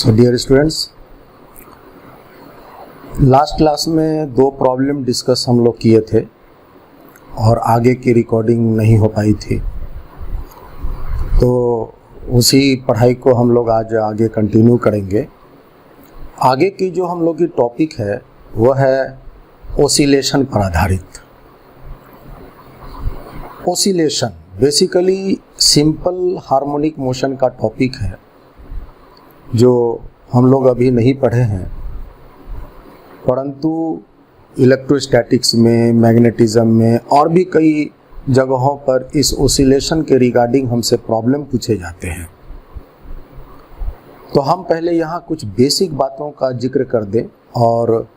सो dear students, last class में दो problem discuss हम लोग किए थे और आगे की रिकॉर्डिंग नहीं हो पाई थी, तो उसी पढ़ाई को हम लोग आज आगे कंटिन्यू करेंगे। आगे की जो हम लोग की टॉपिक है वह है ओसिलेशन पर आधारित। Oscillation basically simple harmonic motion का टॉपिक है जो हम लोग अभी नहीं पढ़े हैं, परंतु इलेक्ट्रोस्टैटिक्स में, मैग्नेटिज्म में और भी कई जगहों पर इस ओसिलेशन के रिगार्डिंग हमसे प्रॉब्लम पूछे जाते हैं। तो हम पहले यहाँ कुछ बेसिक बातों का जिक्र कर दें और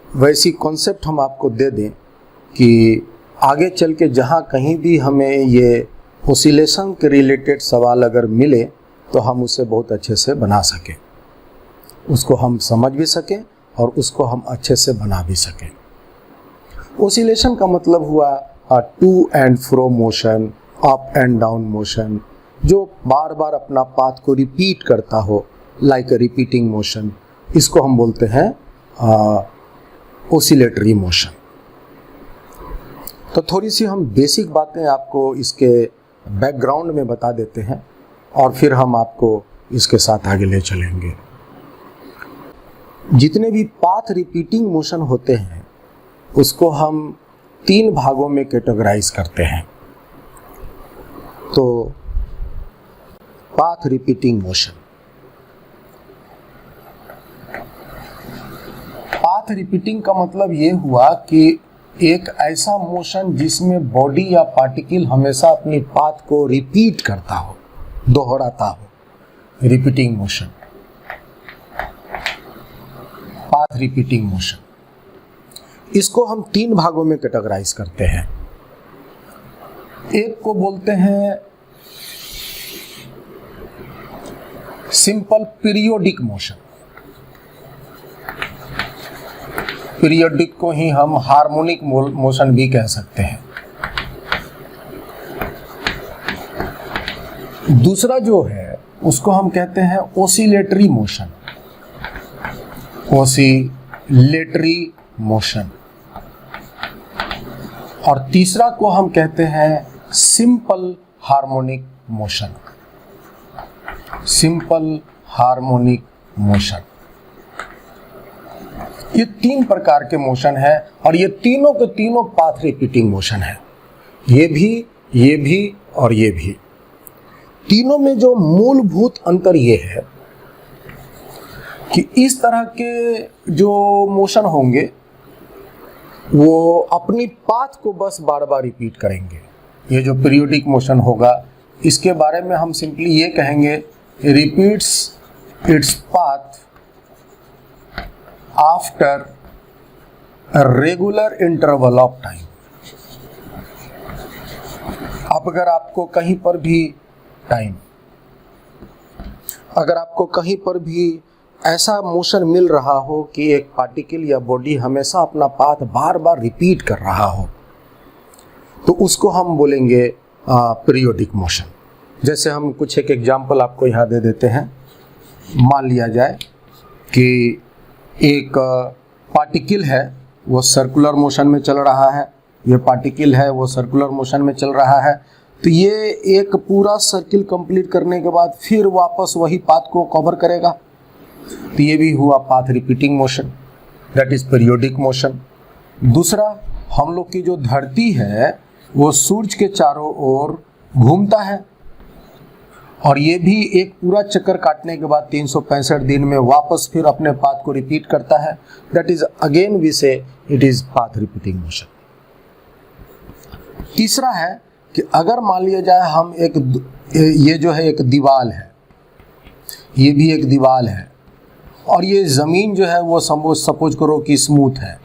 वैसी कॉन्सेप्ट हम आपको दे दें कि आगे चल के जहाँ कहीं भी हमें ये ओसिलेशन के रिलेटेड सवाल अगर मिले तो हम उसे बहुत अच्छे से बना सकें, उसको हम समझ भी सकें और उसको हम अच्छे से बना भी सकें। ओसिलेशन का मतलब हुआ to and fro motion, up and down motion, जो बार बार अपना पाथ को रिपीट करता हो, लाइक अ रिपीटिंग मोशन। इसको हम बोलते हैं ओसिलेटरी मोशन। तो थोड़ी सी हम बेसिक बातें आपको इसके बैकग्राउंड में बता देते हैं और फिर हम आपको इसके साथ आगे ले चलेंगे। जितने भी पाथ रिपीटिंग मोशन होते हैं उसको हम तीन भागों में कैटेगराइज करते हैं। तो path repeating motion, path repeating का मतलब ये हुआ कि एक ऐसा मोशन जिसमें बॉडी या पार्टिकल हमेशा अपनी पाथ को रिपीट करता हो, दोहराता हो, repeating motion, path repeating motion. इसको हम तीन भागों में कैटेगराइज करते हैं। एक को बोलते हैं सिंपल पीरियोडिक मोशन, पीरियोडिक को ही हम हार्मोनिक मोशन भी कह सकते हैं। दूसरा जो है उसको हम कहते हैं ओसिलेटरी मोशन, ओसिलेटरी मोशन। और तीसरा को हम कहते हैं simple harmonic motion, simple harmonic motion. ये तीन प्रकार के मोशन है और ये तीनों के तीनों पाथ रिपीटिंग मोशन है। ये भी और ये भी। तीनों में जो मूलभूत अंतर ये है कि इस तरह के जो मोशन होंगे वो अपनी पाथ को बस बार बार रिपीट करेंगे। ये जो पीरियोडिक मोशन होगा इसके बारे में हम सिंपली ये कहेंगे, repeats its path after a regular interval of time। अब अगर आपको कहीं पर भी ऐसा मोशन मिल रहा हो कि एक पार्टिकल या बॉडी हमेशा अपना पाथ बार बार रिपीट कर रहा हो, तो उसको हम बोलेंगे पीरियोडिक मोशन। जैसे हम कुछ एक एग्जांपल आपको यहाँ दे देते हैं। मान लिया जाए कि एक पार्टिकल है वो सर्कुलर मोशन में चल रहा है, ये पार्टिकल है वो सर्कुलर मोशन में चल रहा है, तो ये एक पूरा सर्किल कंप्लीट करने के बाद फिर वापस वही पाथ को कवर करेगा, तो ये भी हुआ path repeating motion, that is periodic motion. दूसरा, हम लोग की जो धरती है वो सूरज के चारों ओर घूमता है और ये भी एक पूरा चक्कर काटने के बाद 365 दिन में वापस फिर अपने पाथ को रिपीट करता है, दैट इज अगेन वी से it is path repeating motion. तीसरा है कि अगर मान लिया जाए हम ये जो है एक दीवार है, ये भी एक दीवार है और ये ज़मीन जो है वो सपोज करो कि स्मूथ है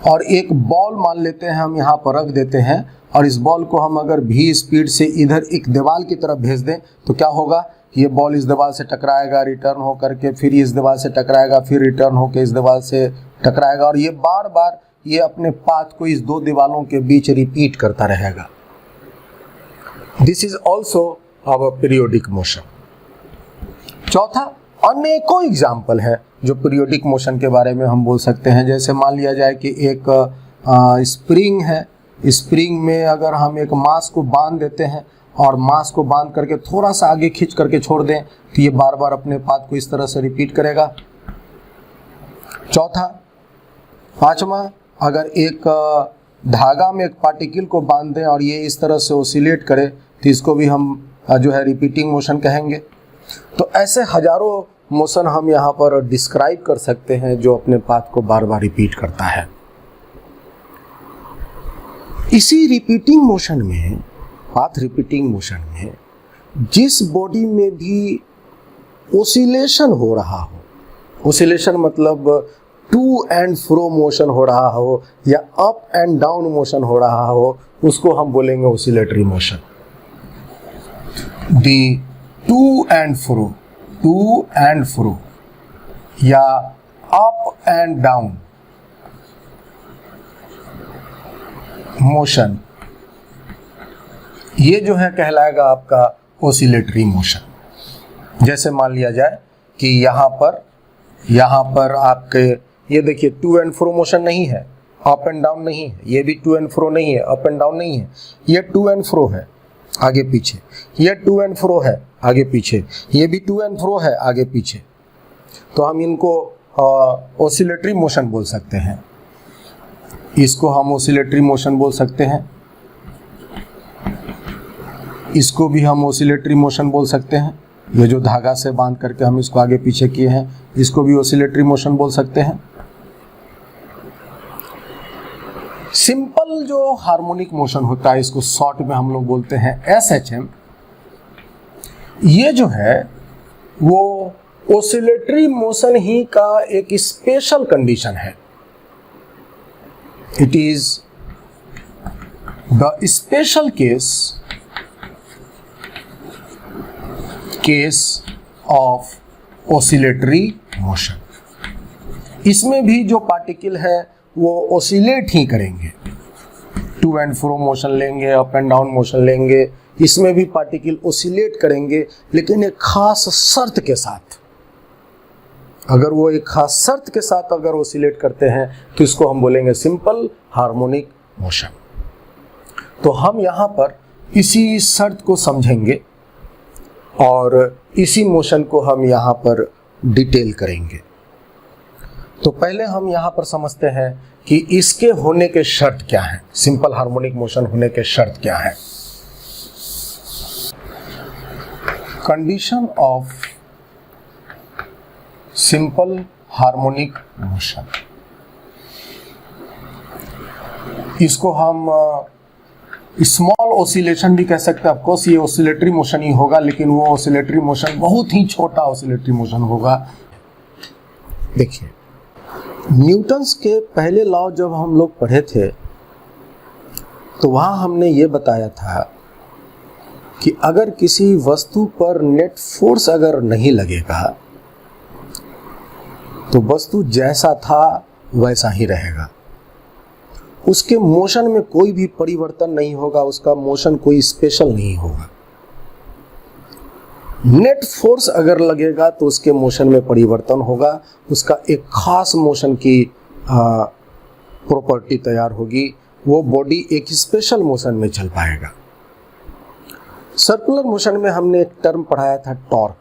और एक बॉल मान लेते हैं हम यहाँ पर रख देते हैं और इस बॉल को हम अगर भी स्पीड से इधर एक दीवार की तरफ भेज दें तो क्या होगा, ये बॉल इस दीवार से टकराएगा, रिटर्न हो करके फिर इस दीवार से टकराएगा, फिर रिटर्न होकर इस दीवार से टकराएगा और ये बार बार ये अपने पाथ को इस दो दीवारों के बीच रिपीट करता रहेगा। This is also our periodic motion. चौथा, अनेकों एग्जाम्पल हैं जो पीरियोडिक मोशन के बारे में हम बोल सकते हैं। जैसे मान लिया जाए कि एक स्प्रिंग है, स्प्रिंग में अगर हम एक मास को बांध देते हैं और मास को बांध करके थोड़ा सा आगे खींच करके छोड़ दें तो ये बार बार अपने पाथ को इस तरह से रिपीट करेगा। चौथा, पांचवा, अगर एक धागा में एक पार्टिकल को बांध दें और ये इस तरह से ओसिलेट करे तो इसको भी हम जो है रिपीटिंग मोशन कहेंगे। तो ऐसे हजारों मोशन हम यहाँ पर डिस्क्राइब कर सकते हैं जो अपने पाथ को बार बार रिपीट करता है। इसी रिपीटिंग मोशन में, पाथ रिपीटिंग मोशन में, जिस बॉडी में भी ओसिलेशन हो रहा हो, ओसिलेशन मतलब टू एंड फ्रो मोशन हो रहा हो या अप एंड डाउन मोशन हो रहा हो, उसको हम बोलेंगे oscillatory motion. The to and fro या अप एंड डाउन मोशन, ये जो है कहलाएगा आपका ओसिलेटरी मोशन। जैसे मान लिया जाए कि यहाँ पर आपके ये देखिए टू एंड फ्रो मोशन नहीं है, अप एंड डाउन नहीं है, ये भी टू एंड फ्रो नहीं है, अप एंड डाउन नहीं है, ये टू एंड फ्रो है आगे पीछे, ये टू एंड फ्रो है आगे पीछे, ये भी टू एंड फ्रो है आगे पीछे। तो हम इनको ओसिलेटरी मोशन बोल सकते हैं, इसको हम ओसिलेटरी मोशन बोल सकते हैं, इसको भी हम ओसिलेटरी मोशन बोल सकते हैं। ये जो धागा से बांध करके हम इसको आगे पीछे किए हैं, इसको भी ओसिलेटरी मोशन बोल सकते हैं। सिंपल जो हार्मोनिक मोशन होता है, इसको शॉर्ट में हम लोग बोलते हैं SHM, ये जो है वो ओसिलेटरी मोशन ही का एक स्पेशल कंडीशन है। It is the special case of oscillatory motion. इसमें भी जो पार्टिकल है वो ओसिलेट ही करेंगे, टू एंड फ्रो मोशन लेंगे, अप एंड डाउन मोशन लेंगे, इसमें भी पार्टिकल ओसिलेट करेंगे, लेकिन एक खास शर्त के साथ। अगर वो एक खास शर्त के साथ अगर ओसिलेट करते हैं तो इसको हम बोलेंगे सिंपल हार्मोनिक मोशन। तो हम यहाँ पर इसी शर्त को समझेंगे और इसी मोशन को हम यहाँ पर डिटेल करेंगे। तो पहले हम यहाँ पर समझते हैं कि इसके होने के शर्त क्या हैं, सिंपल हार्मोनिक मोशन होने के शर्त क्या हैं। Condition of simple harmonic motion, इसको हम स्मॉल ओसिलेशन भी कह सकते हैं। ऑफकोर्स ये ओसिलेटरी मोशन ही होगा, लेकिन वो ओसिलेटरी मोशन बहुत ही छोटा ओसिलेटरी मोशन होगा। देखिए, न्यूटन्स के पहले लॉ जब हम लोग पढ़े थे तो वहाँ हमने ये बताया था कि अगर किसी वस्तु पर नेट फोर्स अगर नहीं लगेगा तो वस्तु जैसा था वैसा ही रहेगा, उसके मोशन में कोई भी परिवर्तन नहीं होगा, उसका मोशन कोई स्पेशल नहीं होगा। नेट फोर्स अगर लगेगा तो उसके मोशन में परिवर्तन होगा, उसका एक खास मोशन की प्रॉपर्टी तैयार होगी, वो बॉडी एक स्पेशल मोशन में चल पाएगा। सर्कुलर मोशन में हमने एक टर्म पढ़ाया था टॉर्क,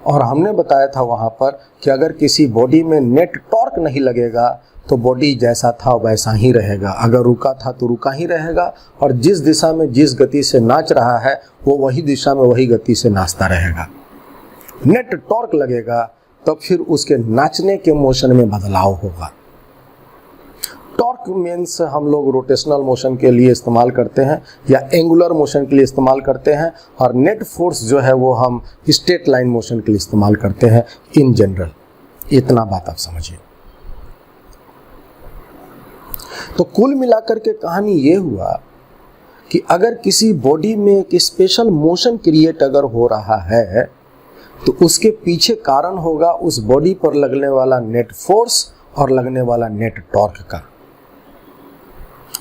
और हमने बताया था वहाँ पर कि अगर किसी बॉडी में नेट टॉर्क नहीं लगेगा तो बॉडी जैसा था वैसा ही रहेगा, अगर रुका था तो रुका ही रहेगा, और जिस दिशा में जिस गति से नाच रहा है वो वही दिशा में वही गति से नाचता रहेगा। नेट टॉर्क लगेगा तब फिर उसके नाचने के मोशन में बदलाव होगा। टॉर्क मीन्स हम लोग रोटेशनल मोशन के लिए इस्तेमाल करते हैं या एंगुलर मोशन के लिए इस्तेमाल करते हैं, और नेट फोर्स जो है वो हम स्ट्रेट लाइन मोशन के लिए इस्तेमाल करते हैं इन जनरल। इतना बात आप समझिए। तो कुल मिलाकर के कहानी ये हुआ कि अगर किसी बॉडी में एक स्पेशल मोशन क्रिएट अगर हो रहा है तो उसके पीछे कारण होगा उस बॉडी पर लगने वाला नेट फोर्स और लगने वाला नेट टॉर्क का।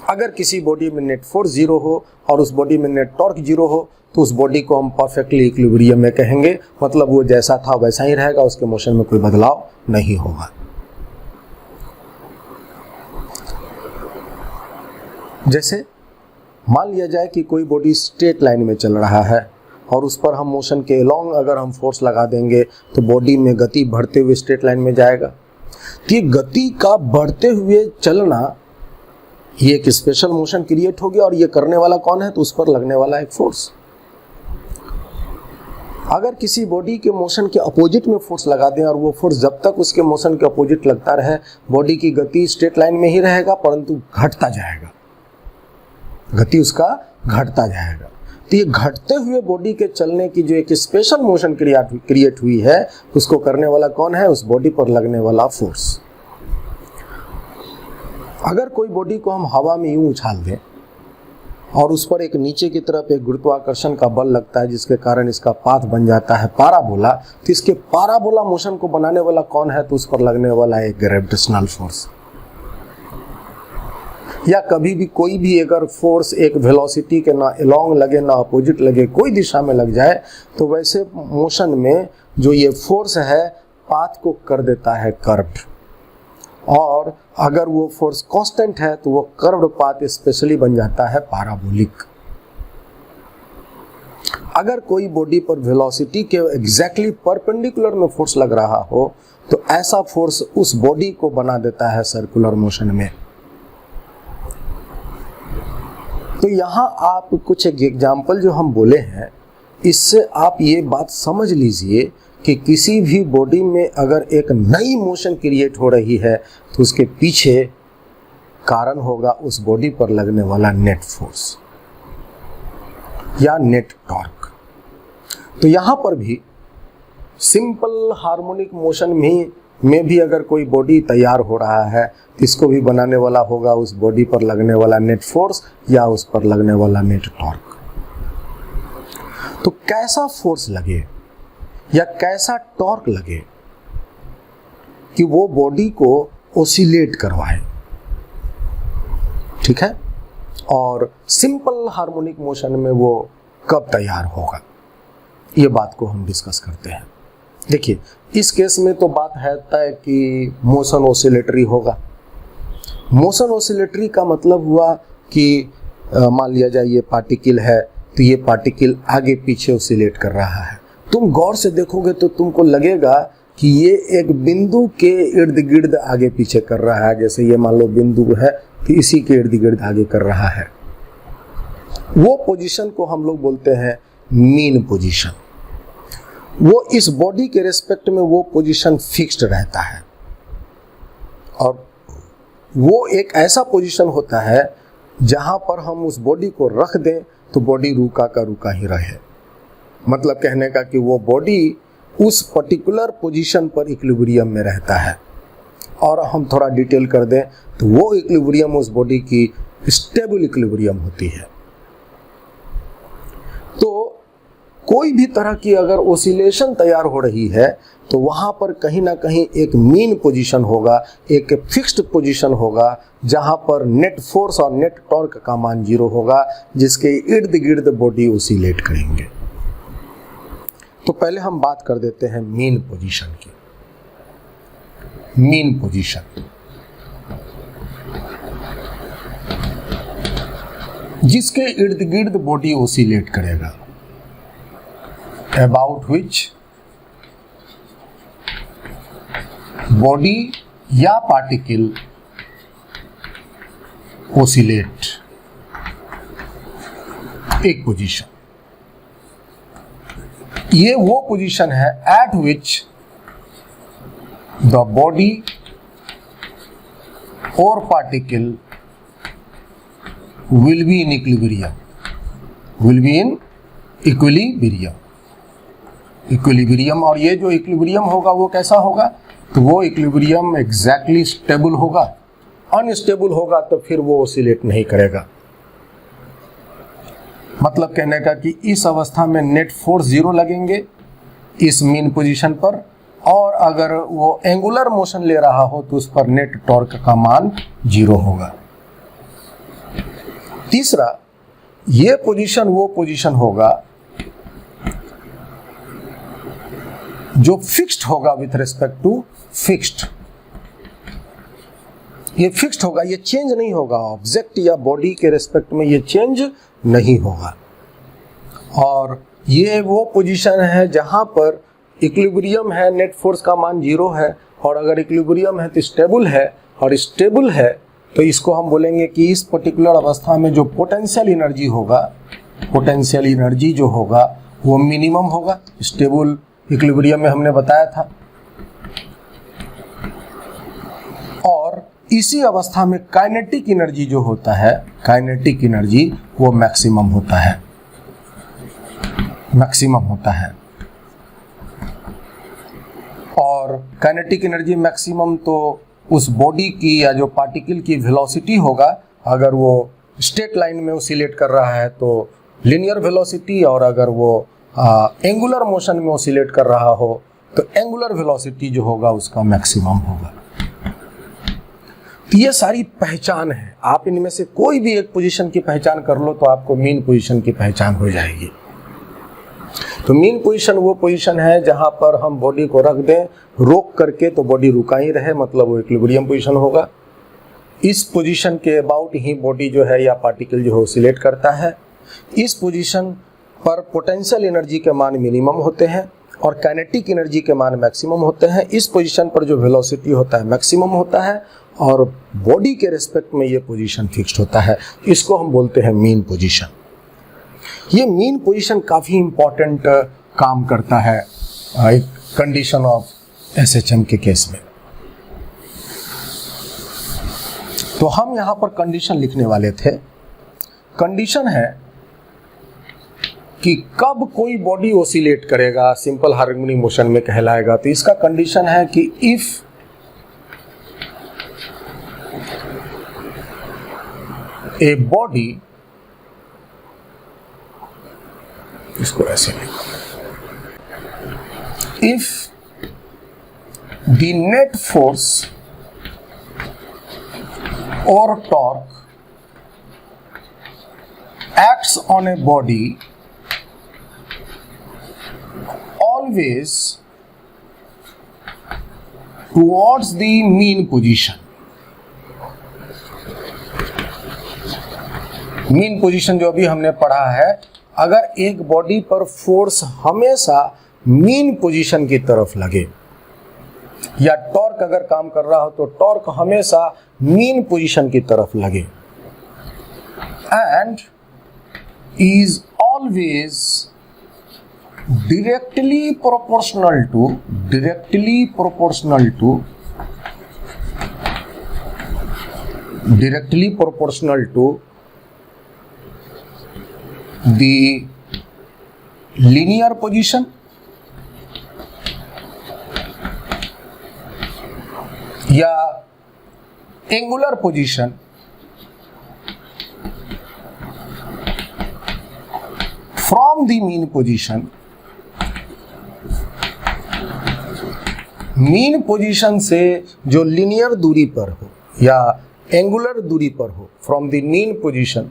अगर किसी बॉडी में नेट फोर्स जीरो हो और उस बॉडी में नेट टॉर्क जीरो हो तो उस बॉडी को हम परफेक्टली इक्विलिब्रियम में कहेंगे, मतलब वो जैसा था वैसा ही रहेगा, उसके मोशन में कोई बदलाव नहीं होगा। जैसे मान लिया जाए कि कोई बॉडी स्ट्रेट लाइन में चल रहा है और उस पर हम मोशन के अलोंग अगर हम फोर्स लगा देंगे तो बॉडी में गति बढ़ते हुए स्ट्रेट लाइन में जाएगा। तो ये गति का बढ़ते हुए चलना, ये एक स्पेशल मोशन क्रिएट हो गया, और ये करने वाला कौन है? तो उस पर लगने वाला एक फोर्स। अगर किसी बॉडी के मोशन के अपोजिट में फोर्स लगा दें और वो फोर्स जब तक उसके मोशन के अपोजिट लगता रहे, बॉडी की गति स्ट्रेट लाइन में ही रहेगा, परंतु घटता जाएगा, गति उसका घटता जाएगा। तो ये घटते हुए बॉडी के चलने की जो एक स्पेशल मोशन क्रिएट हुई है, उसको करने वाला कौन है? उस बॉडी पर लगने वाला फोर्स। अगर कोई बॉडी को हम हवा में यूं उछाल दें और उस पर एक नीचे की तरफ एक गुरुत्वाकर्षण का बल लगता है, जिसके कारण इसका पाथ बन जाता है पाराबोला, तो इसके पाराबोला मोशन को बनाने वाला कौन है? तो उस पर लगने वाला एक ग्रेविटेशनल फोर्स। या कभी भी कोई भी अगर फोर्स एक वेलोसिटी के ना अलोंग लगे ना अपोजिट लगे, कोई दिशा में लग जाए, तो वैसे मोशन में जो ये फोर्स है पाथ को कर देता है कर्व्ड, और अगर वो फोर्स कांस्टेंट है तो वो कर्व्ड पाथ स्पेशली बन जाता है पाराबोलिक। अगर कोई बॉडी पर वेलोसिटी के एग्जैक्टली परपेंडिकुलर में फोर्स लग रहा हो, तो ऐसा फोर्स उस बॉडी को बना देता है सर्कुलर मोशन में। तो यहाँ आप कुछ एग्जाम्पल जो हम बोले हैं, इससे आप ये बात समझ लीजिए कि किसी भी बॉडी में अगर एक नई मोशन क्रिएट हो रही है तो उसके पीछे कारण होगा उस बॉडी पर लगने वाला नेट फोर्स या नेट टॉर्क। तो यहाँ पर भी सिंपल हार्मोनिक मोशन में भी अगर कोई बॉडी तैयार हो रहा है, तो इसको भी बनाने वाला होगा उस बॉडी पर लगने वाला नेट फोर्स या उस पर लगने वाला नेट टॉर्क। तो कैसा फोर्स लगे या कैसा टॉर्क लगे कि वो बॉडी को ओसिलेट करवाए, ठीक है, और सिंपल हार्मोनिक मोशन में वो कब तैयार होगा, ये बात को हम डिस्कस करते हैं। देखिए, इस केस में तो बात है तय कि मोशन ओसिलेटरी होगा। मोशन ओसिलेटरी का मतलब हुआ कि मान लिया जाए ये पार्टिकल है, तो ये पार्टिकल आगे पीछे ओसिलेट कर रहा है। तुम गौर से देखोगे तो तुमको लगेगा कि ये एक बिंदु के इर्द गिर्द आगे पीछे कर रहा है। जैसे ये मान लो बिंदु है, तो इसी के इर्द गिर्द आगे कर रहा है। वो पोजीशन को हम लोग बोलते हैं मीन पोजीशन। वो इस बॉडी के रेस्पेक्ट में वो पोजीशन फिक्स्ड रहता है, और वो एक ऐसा पोजीशन होता है जहां पर हम उस बॉडी को रख दें तो बॉडी रुका का रुका ही रहे। मतलब कहने का कि वो बॉडी उस पर्टिकुलर पोजीशन पर इक्विलिब्रियम में रहता है। और हम थोड़ा डिटेल कर दें तो वो इक्विलिब्रियम उस बॉडी की स्टेबल इक्विलिब्रियम होती है। तो कोई भी तरह की अगर ओसिलेशन तैयार हो रही है तो वहां पर कहीं ना कहीं एक मीन पोजीशन होगा, एक फिक्स्ड पोजीशन होगा, जहां पर नेट फोर्स और नेट टॉर्क का मान 0 होगा, जिसके इर्द गिर्द बॉडी ओसिलेट करेंगे। तो पहले हम बात कर देते हैं मीन पोजीशन की। मीन पोजीशन जिसके इर्द गिर्द बॉडी ओसिलेट करेगा, about which body या particle oscillate, एक पोजीशन। ये वो पोजीशन है at which the body or particle will be in equilibrium, will be in equilibrium। Equilibrium, और ये जो इक्विलिब्रियम होगा वो कैसा होगा? तो वो इक्विलिब्रियम एग्जैक्टली स्टेबल होगा। अनस्टेबल होगा तो फिर वो ओसिलेट नहीं करेगा। मतलब कहने का कि इस अवस्था में नेट फोर्स 0 लगेंगे इस मीन पोजीशन पर, और अगर वो एंगुलर मोशन ले रहा हो तो उस पर नेट टॉर्क का मान 0 होगा। तीसरा, ये पोजीशन वो पोजीशन होगा जो फिक्स्ड होगा विथ रिस्पेक्ट टू फिक्स्ड, ये फिक्स्ड होगा, ये चेंज नहीं होगा, ऑब्जेक्ट या बॉडी के रिस्पेक्ट में ये चेंज नहीं होगा। और ये वो पोजीशन है जहां पर इक्विलिब्रियम है, नेट फोर्स का मान 0 है, और अगर इक्विलिब्रियम है तो स्टेबल है, और स्टेबल है तो इसको हम बोलेंगे कि इस पर्टिकुलर अवस्था में जो पोटेंशियल एनर्जी होगा, पोटेंशियल एनर्जी जो होगा वो मिनिमम होगा। स्टेबल इक्विलिब्रियम में हमने बताया था। और इसी अवस्था में काइनेटिक एनर्जी जो होता है, काइनेटिक एनर्जी वो मैक्सिमम होता है, मैक्सिमम होता है। और काइनेटिक एनर्जी मैक्सिमम तो उस बॉडी की या जो पार्टिकल की वेलोसिटी होगा, अगर वो स्ट्रेट लाइन में ऑसिलेट कर रहा है तो लीनियर वेलोसिटी, और अगर वो एंगुलर मोशन में ऑसिलेट कर रहा हो तो एंगुलर वेलोसिटी जो होगा उसका मैक्सिमम होगा। तो ये सारी पहचान है। आप इनमें से कोई भी एक पोजीशन की पहचान कर लो तो आपको मीन पोजीशन की पहचान हो जाएगी। तो मीन पोजीशन वो पोजीशन है जहां पर हम बॉडी को रख दें रोक करके, तो बॉडी रुका ही रहे, मतलब वो इक्विलिब्रियम पोजीशन होगा। इस पोजीशन के अबाउट ही बॉडी जो है या पार्टिकल जो है ऑसिलेट करता है। इस पोजीशन पर पोटेंशियल एनर्जी के मान मिनिमम होते हैं और काइनेटिक एनर्जी के मान मैक्सिमम होते हैं। इस पोजीशन पर जो वेलोसिटी होता है मैक्सिमम होता है, और बॉडी के रिस्पेक्ट में ये पोजीशन फिक्स्ड होता है। इसको हम बोलते हैं मीन पोजीशन। ये मीन पोजीशन काफ़ी इंपॉर्टेंट काम करता है एक कंडीशन ऑफ एसएचएम के केस में। तो हम यहाँ पर कंडीशन लिखने वाले थे। कंडीशन है कि कब कोई बॉडी ऑसिलेट करेगा, सिंपल हार्मोनिक मोशन में कहलाएगा। तो इसका कंडीशन है कि इफ ए बॉडी, इसको ऐसे लिखो, इफ द नेट फोर्स और torque acts on a body always towards the mean position। Mean position जो अभी हमने पढ़ा है, अगर एक बॉडी पर फोर्स हमेशा मीन पोजीशन की तरफ लगे, या टॉर्क अगर काम कर रहा हो तो टॉर्क हमेशा मीन पोजीशन की तरफ लगे, and is always directly proportional to the linear position या angular position from the mean position। Mean position से जो लिनियर दूरी पर हो या एंगुलर दूरी पर हो, from the mean position,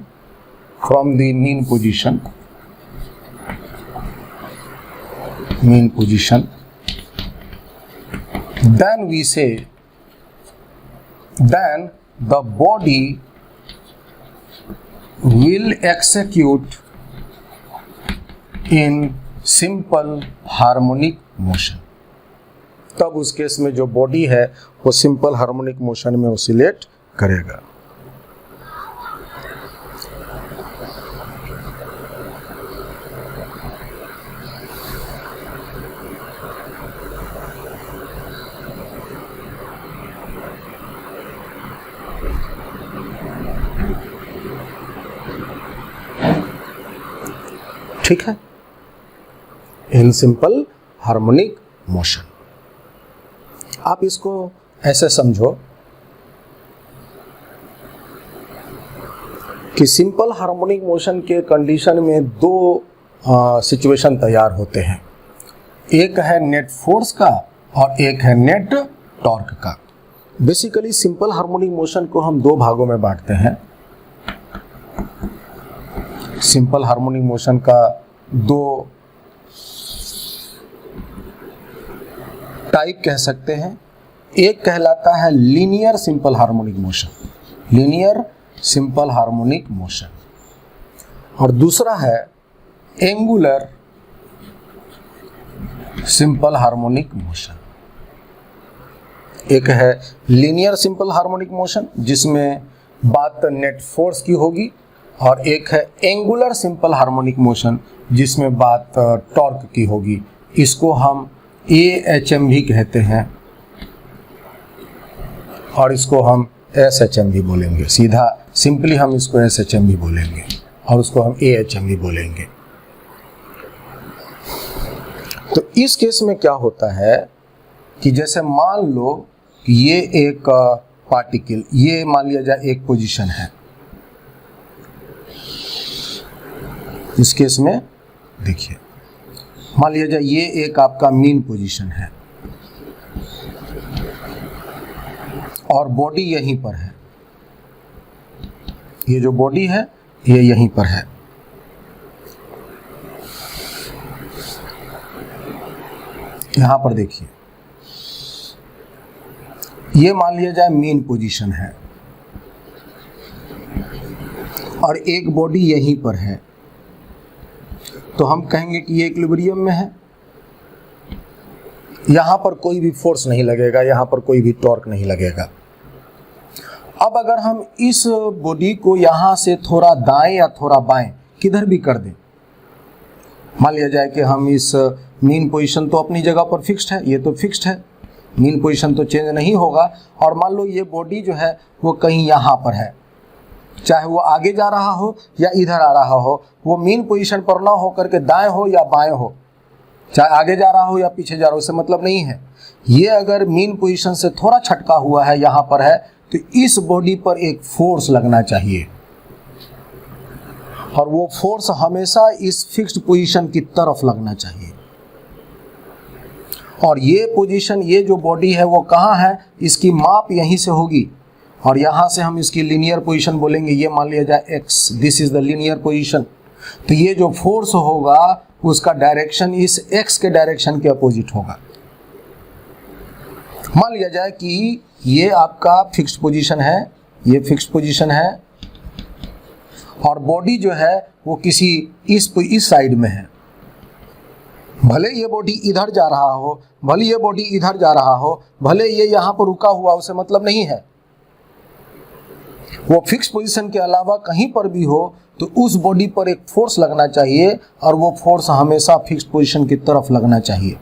then we say, then the body will execute in simple harmonic motion। तब उस केस में जो बॉडी है वो सिंपल हार्मोनिक मोशन में ऑसिलेट करेगा। ठीक है, इन सिंपल हार्मोनिक मोशन। आप इसको ऐसे समझो कि सिंपल हार्मोनिक मोशन के कंडीशन में दो सिचुएशन तैयार होते हैं, एक है नेट फोर्स का और एक है नेट टॉर्क का। बेसिकली सिंपल हार्मोनिक मोशन को हम दो भागों में बांटते हैं। सिंपल हार्मोनिक मोशन का दो टाइप कह सकते हैं। एक कहलाता है linear simple harmonic motion, linear simple harmonic motion, और दूसरा है एंगुलर सिंपल हार्मोनिक मोशन। एक है लीनियर सिंपल हार्मोनिक मोशन जिसमें बात नेट फोर्स की होगी, और एक है एंगुलर सिंपल हार्मोनिक मोशन जिसमें बात टॉर्क की होगी। इसको हम AHM भी कहते हैं और इसको हम SHM भी बोलेंगे। सीधा सिंपली हम इसको SHM भी बोलेंगे और उसको हम AHM भी बोलेंगे। तो इस केस में क्या होता है कि जैसे मान लो कि ये एक पार्टिकल, ये मान लिया जाए एक पोजीशन है। इस केस में देखिए, मान लिया जाए ये एक आपका मीन पोजीशन है और बॉडी यहीं पर है। ये जो बॉडी है ये यहीं पर है। यहां पर देखिए, ये मान लिया जाए मीन पोजीशन है और एक बॉडी यहीं पर है, तो हम कहेंगे कि ये इक्विलिब्रियम में है। यहां पर कोई भी फोर्स नहीं लगेगा, यहां पर कोई भी टॉर्क नहीं लगेगा। अब अगर हम इस बॉडी को यहां से थोड़ा दाएं या थोड़ा बाएं किधर भी कर दें, मान लिया जाए कि हम इस मीन पोजीशन तो अपनी जगह पर फिक्स्ड है, ये तो फिक्स्ड है, मीन पोजीशन तो चेंज नहीं होगा, और मान लो ये बॉडी जो है वो कहीं यहाँ पर है, चाहे वो आगे जा रहा हो या इधर आ रहा हो, वो मीन पोजीशन पर ना हो करके दाएं हो या बाएं हो, चाहे आगे जा रहा हो या पीछे जा रहा हो, उससे मतलब नहीं है। ये अगर मीन पोजीशन से थोड़ा छटका हुआ है, यहाँ पर है, तो इस बॉडी पर एक फोर्स लगना चाहिए और वो फोर्स हमेशा इस फिक्स्ड पोजीशन की तरफ लगना चाहिए। और ये पोजीशन, ये जो बॉडी है वो कहाँ है, इसकी माप यहीं से होगी और यहाँ से हम इसकी लीनियर पोजीशन बोलेंगे। ये मान लिया जाए x, this is the linear position. तो ये जो फोर्स होगा उसका डायरेक्शन इस x के डायरेक्शन के अपोजिट होगा। मान लिया जाए कि ये आपका फिक्स्ड पोजीशन है, ये फिक्स्ड पोजीशन है और बॉडी जो है वो किसी इस साइड में है। भले ये बॉडी इधर जा रहा हो, भले ये बॉडी इधर जा रहा हो, भले ये यहाँ पर रुका हुआ, उसे मतलब नहीं है। वो फिक्स पोजीशन के अलावा कहीं पर भी हो तो उस बॉडी पर एक फोर्स लगना चाहिए और वो फोर्स हमेशा फिक्स पोजीशन की तरफ लगना चाहिए।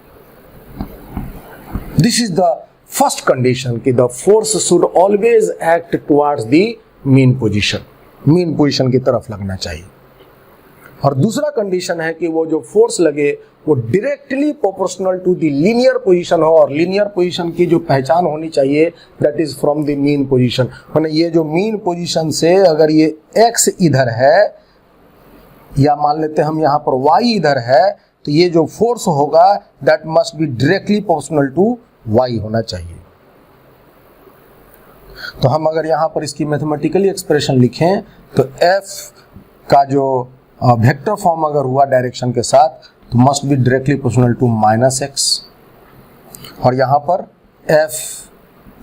This is the first condition कि the force should always act towards the mean position, mean position की तरफ लगना चाहिए। और दूसरा कंडीशन है कि वो जो फोर्स लगे वो directly proportional to the linear position हो, और लीनियर पोजीशन की जो पहचान होनी चाहिए that is from the mean position. माने ये जो मीन पोजीशन से अगर ये x इधर है या मान लेते हैं हम यहाँ पर y इधर है, तो ये जो फोर्स होगा that must be directly proportional to y होना चाहिए। तो हम अगर यहाँ पर इसकी मैथमेटिकली एक्सप्रेशन लिखें तो f का जो वेक्टर फॉर्म अगर हुआ डायरेक्शन के साथ तो must be directly proportional to -x, और यहाँ पर f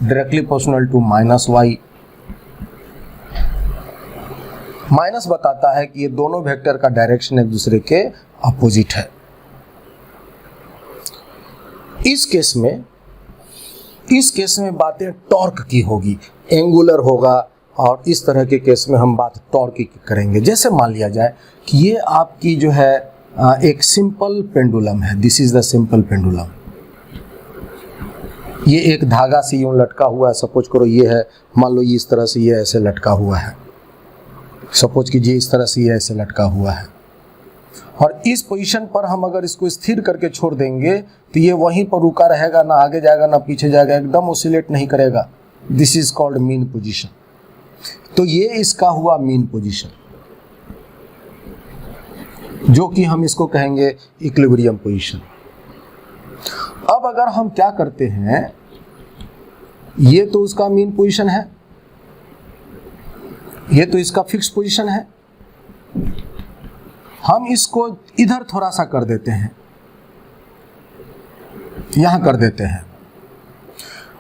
directly proportional to -y। Minus बताता है कि ये दोनों वेक्टर का डायरेक्शन एक दूसरे के अपोजिट है। इस केस में बातें टॉर्क की होगी, एंगुलर होगा, और इस तरह के केस में हम बात टॉर्क की करेंगे। जैसे मान लिया जाए कि ये आपकी जो है एक सिंपल पेंडुलम है, this is the simple pendulum. ये एक धागा से यूं लटका हुआ है, सपोज करो ये है, मान लो ये इस तरह से ये ऐसे लटका हुआ है, सपोज कीजिए इस तरह से ये ऐसे लटका हुआ है, और इस पोजीशन पर हम अगर इसको स्थिर करके छोड़ देंगे तो ये वहीं पर रुका रहेगा, ना आगे जाएगा ना पीछे जाएगा, एकदम ऑसिलेट नहीं करेगा। This is called mean position. तो ये इसका हुआ मीन पोजीशन, जो कि हम इसको कहेंगे इक्विलिब्रियम पोजीशन। अब अगर हम क्या करते हैं, ये तो उसका मीन पोजीशन है, ये तो इसका फिक्स पोजीशन है, हम इसको इधर थोड़ा सा कर देते हैं, यहां कर देते हैं,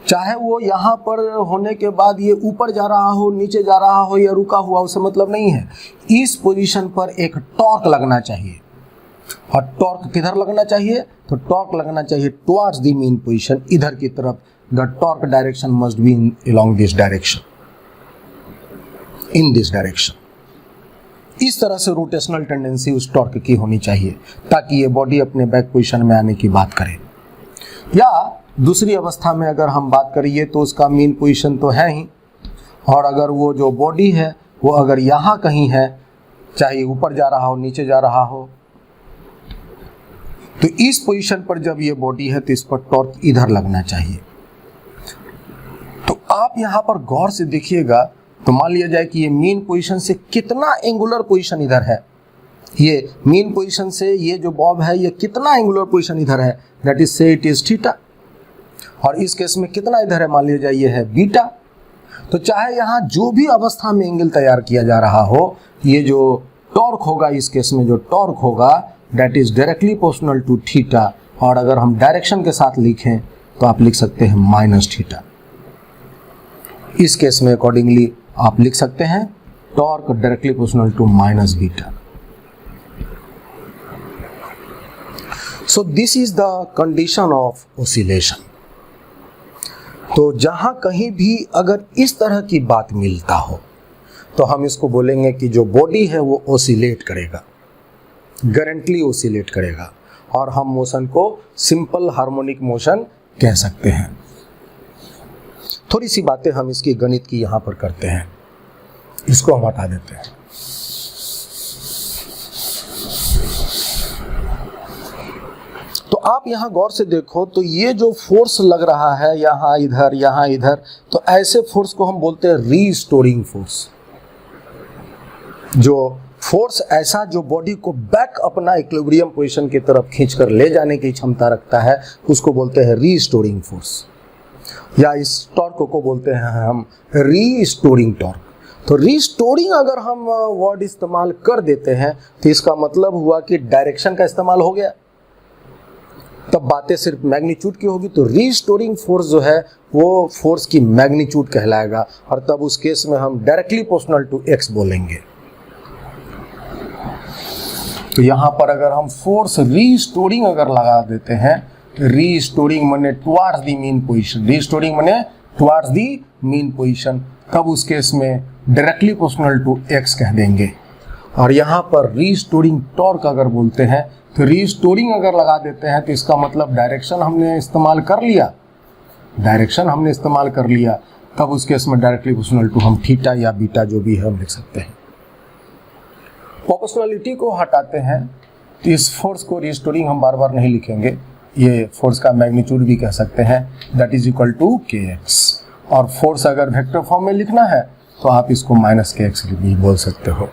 चाहे वो यहाँ पर होने के बाद ये ऊपर जा रहा हो, नीचे जा रहा हो या रुका हुआ, उससे मतलब नहीं है। इस पोजीशन पर एक टॉर्क लगना चाहिए। और टॉर्क किधर लगना चाहिए? तो टॉर्क लगना चाहिए टुवर्ड्स द मीन पोजीशन, इधर की तरफ। The torque direction must be along this direction, in this direction. इस तरह से रोटेशनल टेंडेंसी उस टॉर्क की होनी चाहिए ताकि ये बॉडी अपने बैक पोजीशन में आने की बात करे। या दूसरी अवस्था में अगर हम बात करिए तो उसका मीन पोजीशन तो है ही, और अगर वो जो बॉडी है वो अगर यहाँ कहीं है, चाहे ऊपर जा रहा हो, नीचे जा रहा हो, तो इस पोजीशन पर जब ये बॉडी है तो इस पर टॉर्क इधर लगना चाहिए। तो आप यहाँ पर गौर से देखिएगा तो मान लिया जाए कि ये मीन पोजीशन से कितना एंगुलर पोजीशन इधर है। ये मीन पोजीशन से ये जो बॉब है ये कितना एंगुलर पोजीशन इधर है, दैट इज से इट इज थीटा। और इस केस में कितना इधर है, मान लिया जाए ये है बीटा। तो चाहे यहाँ जो भी अवस्था में एंगल तैयार किया जा रहा हो, ये जो टॉर्क होगा, इस केस में जो टॉर्क होगा that is directly proportional to theta. और अगर हम डायरेक्शन के साथ लिखें तो आप लिख सकते हैं माइनस थीटा। इस केस में अकॉर्डिंगली आप लिख सकते हैं torque directly proportional to minus beta. So this is the condition of oscillation. तो जहां कहीं भी अगर इस तरह की बात मिलता हो तो हम इसको बोलेंगे कि जो बॉडी है वो ओसिलेट करेगा, गारंटली ओसिलेट करेगा, और हम मोशन को सिंपल हार्मोनिक मोशन कह सकते हैं। थोड़ी सी बातें हम इसकी गणित की यहाँ पर करते हैं, इसको हम हटा देते हैं। तो आप यहाँ गौर से देखो तो ये जो फोर्स लग रहा है यहाँ इधर, तो ऐसे फोर्स को हम बोलते हैं रीस्टोरिंग फोर्स। जो फोर्स ऐसा जो बॉडी को बैक अपना इक्विलिब्रियम पोजीशन की तरफ खींचकर ले जाने की क्षमता रखता है, उसको बोलते हैं रीस्टोरिंग फोर्स। या इस टॉर्क को बोलते हैं हम रीस्टोरिंग टॉर्क। तो रीस्टोरिंग अगर हम वर्ड इस्तेमाल कर देते हैं तो इसका मतलब हुआ कि डायरेक्शन का इस्तेमाल हो गया, तब बातें सिर्फ मैग्नीट्यूड की होगी। तो रीस्टोरिंग फोर्स जो है वो फोर्स की मैग्नीट्यूड कहलाएगा, और तब उस केस में हम डायरेक्टली प्रोपोर्शनल टू एक्स बोलेंगे। तो यहाँ पर अगर हम फोर्स रीस्टोरिंग अगर लगा देते हैं, रीस्टोरिंग माने towards the mean position, restoring माने टुवर्ड्स द मीन पोजीशन, तब उस केस में डायरेक्टली प्रोपोर्शनल टू एक्स कह देंगे। और यहाँ पर रीस्टोरिंग टॉर्क अगर बोलते हैं तो रीस्टोरिंग अगर लगा देते हैं तो इसका मतलब डायरेक्शन हमने इस्तेमाल कर लिया, तब उस केस में डायरेक्टली प्रोपोर्शनल टू हम थीटा या बीटा जो भी है हम लिख सकते हैं। प्रोपोर्शनलिटी को हटाते हैं तो इस फोर्स को रीस्टोरिंग हम बार बार नहीं लिखेंगे, ये फोर्स का मैग्नीट्यूड भी कह सकते हैं, that is equal to kx। और फोर्स अगर वेक्टर फॉर्म में लिखना है तो आप इसको माइनस kx भी बोल सकते हो।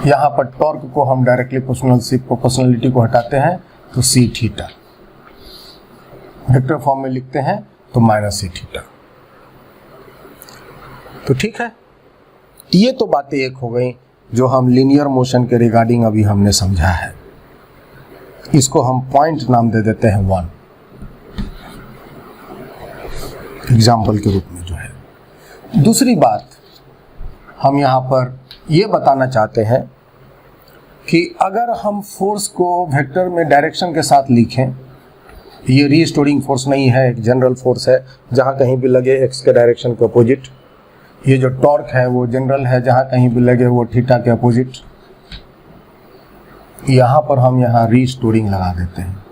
यहाँ पर टॉर्क को हम डायरेक्टली प्रोपोर्शनलिटी को हटाते हैं तो c थीटा, वेक्टर फॉर्म में लिखते हैं तो माइनस c थीटा। तो ठीक है, ये तो बातें एक हो गई जो हम लीनियर मोशन के रिगार्डिंग अभी हमने समझा है। इसको हम पॉइंट नाम दे देते हैं 1, एग्जाम्पल के रूप में जो है। दूसरी बात हम यहाँ पर ये बताना चाहते हैं कि अगर हम फोर्स को वेक्टर में डायरेक्शन के साथ लिखें, ये रीस्टोरिंग फोर्स नहीं है, एक जनरल फोर्स है, जहाँ कहीं भी लगे एक्स के डायरेक्शन के अपोजिट। ये जो टॉर्क है वो जनरल है, जहाँ कहीं भी लगे वो थीटा के अपोजिट। यहाँ पर हम यहाँ रीस्टोरिंग लगा देते हैं,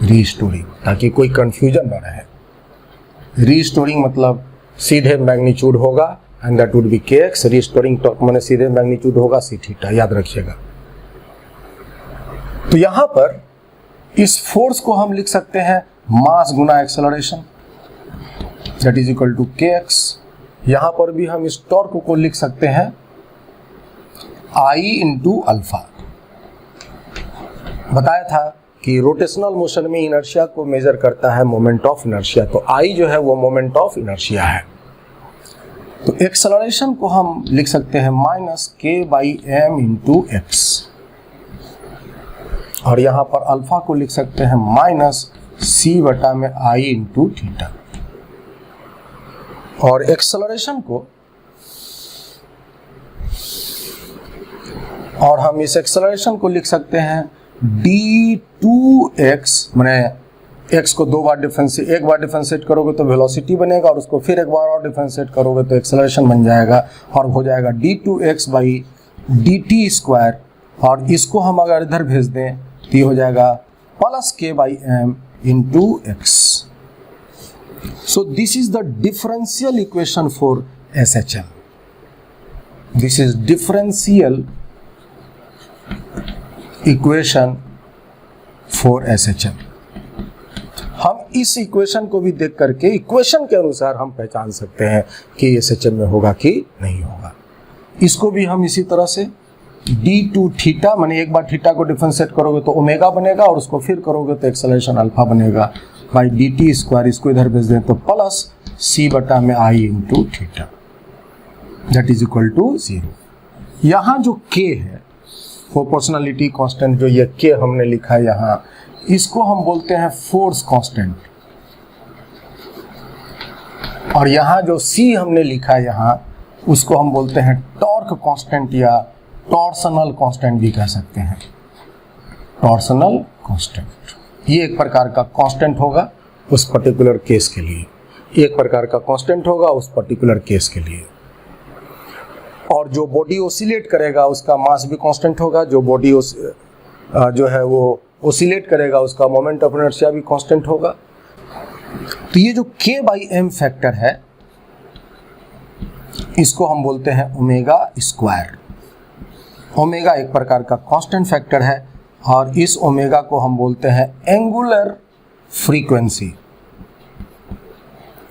रीस्टोरिंग, ताकि कोई कंफ्यूजन न रहे। रीस्टोरिंग मतलब सीधे मैग्नीट्यूड होगा and that would be kx। Restoring torque माने सीधे मैग्नीट्यूड होगा c थीटा, याद रखिएगा। तो यहाँ पर इस फोर्स को हम लिख सकते हैं मास गुना acceleration, that is equal to kx। यहाँ पर भी हम इस टॉर्क को लिख सकते हैं I इंटू अल्फा। बताया था कि रोटेशनल मोशन में इनर्शिया को मेजर करता है मोमेंट ऑफ इनर्शिया, तो I जो है वो मोमेंट ऑफ इनर्शिया है। तो एक्सेलरेशन को हम लिख सकते हैं माइनस k/m इंटू एक्स, और यहाँ पर अल्फा को लिख सकते हैं माइनस c बटा में I इंटू थीटा। और एक्सेलरेशन को, और हम इस एक्सेलरेशन को लिख सकते हैं d2x, माने x को एक बार डिफरेंशिएट करोगे तो वेलोसिटी बनेगा, और उसको फिर एक बार और डिफरेंशिएट करोगे तो एक्सेलरेशन बन जाएगा, और हो जाएगा d2x बाई dt स्क्वायर, और इसको हम अगर इधर भेज दें तो ये हो जाएगा plus k by m into x। So this is the differential equation for SHM। This is differential equation for SHM। हम इस इक्वेशन को भी देख करके इक्वेशन के अनुसार हम पहचान सकते हैं कि SHM में होगा कि नहीं होगा। इसको भी हम इसी तरह से d2 थीटा, माने एक बार थीटा को डिफरेंशिएट करोगे तो ओमेगा बनेगा, और उसको फिर करोगे तो एक्सेलरेशन अल्फा बनेगा, बाई dt स्क्वायर, इसको इधर भेज दें तो प्लस c बटा में i into theta, that is equal to 0। यहाँ जो k है प्रोपोर्शनलिटी कांस्टेंट, जो ये k हमने लिखा है यहाँ, इसको हम बोलते हैं फोर्स कांस्टेंट, और यहाँ जो c हमने लिखा है यहाँ, उसको हम बोलते हैं टॉर्क कांस्टेंट या टॉर्सनल कांस्टेंट भी कह सकते हैं। टॉर्सनल कांस्टेंट ये एक प्रकार का कांस्टेंट होगा उस पर्टिकुलर केस के लिए, एक प्रकार का कांस्टेंट होगा उस पर्टिकुलर केस के लिए। और जो बॉडी ओसिलेट करेगा उसका मास भी कांस्टेंट होगा, जो बॉडी जो है वो ओसिलेट करेगा उसका मोमेंट ऑफ इनर्शिया भी कांस्टेंट होगा। तो ये जो k बाई m फैक्टर है, इसको हम बोलते हैं ओमेगा स्क्वायर। ओमेगा एक प्रकार का कांस्टेंट फैक्टर है, और इस ओमेगा को हम बोलते हैं एंगुलर फ्रीक्वेंसी।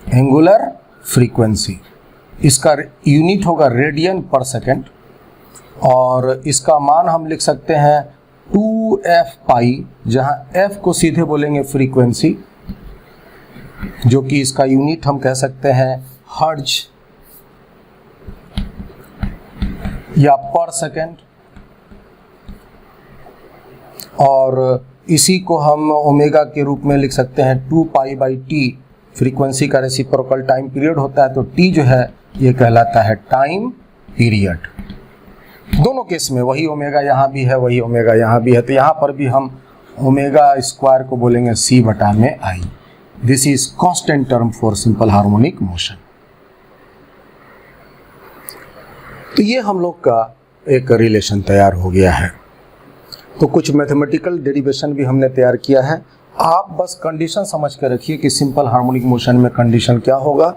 एंगुलर फ्रीक्वेंसी, इसका यूनिट होगा रेडियन पर सेकेंड, और इसका मान हम लिख सकते हैं 2f पाई, जहां f को सीधे बोलेंगे फ्रीक्वेंसी, जो कि इसका यूनिट हम कह सकते हैं हर्ट्ज या पर सेकेंड, और इसी को हम ओमेगा के रूप में लिख सकते हैं 2 पाई बाई टी। फ्रीक्वेंसी का रेसिप्रोकल टाइम पीरियड होता है, तो t जो है ये कहलाता है टाइम पीरियड। दोनों केस में वही ओमेगा यहाँ भी है, वही ओमेगा यहाँ भी है, तो यहाँ पर भी हम ओमेगा स्क्वायर को बोलेंगे c बटा में i। This is constant term for simple harmonic motion. तो ये हम लोग का एक रिलेशन तैयार हो गया है। तो कुछ मैथमेटिकल डेरिवेशन भी हमने तैयार किया है। आप बस कंडीशन समझ के रखिए कि सिंपल हार्मोनिक मोशन में कंडीशन क्या होगा।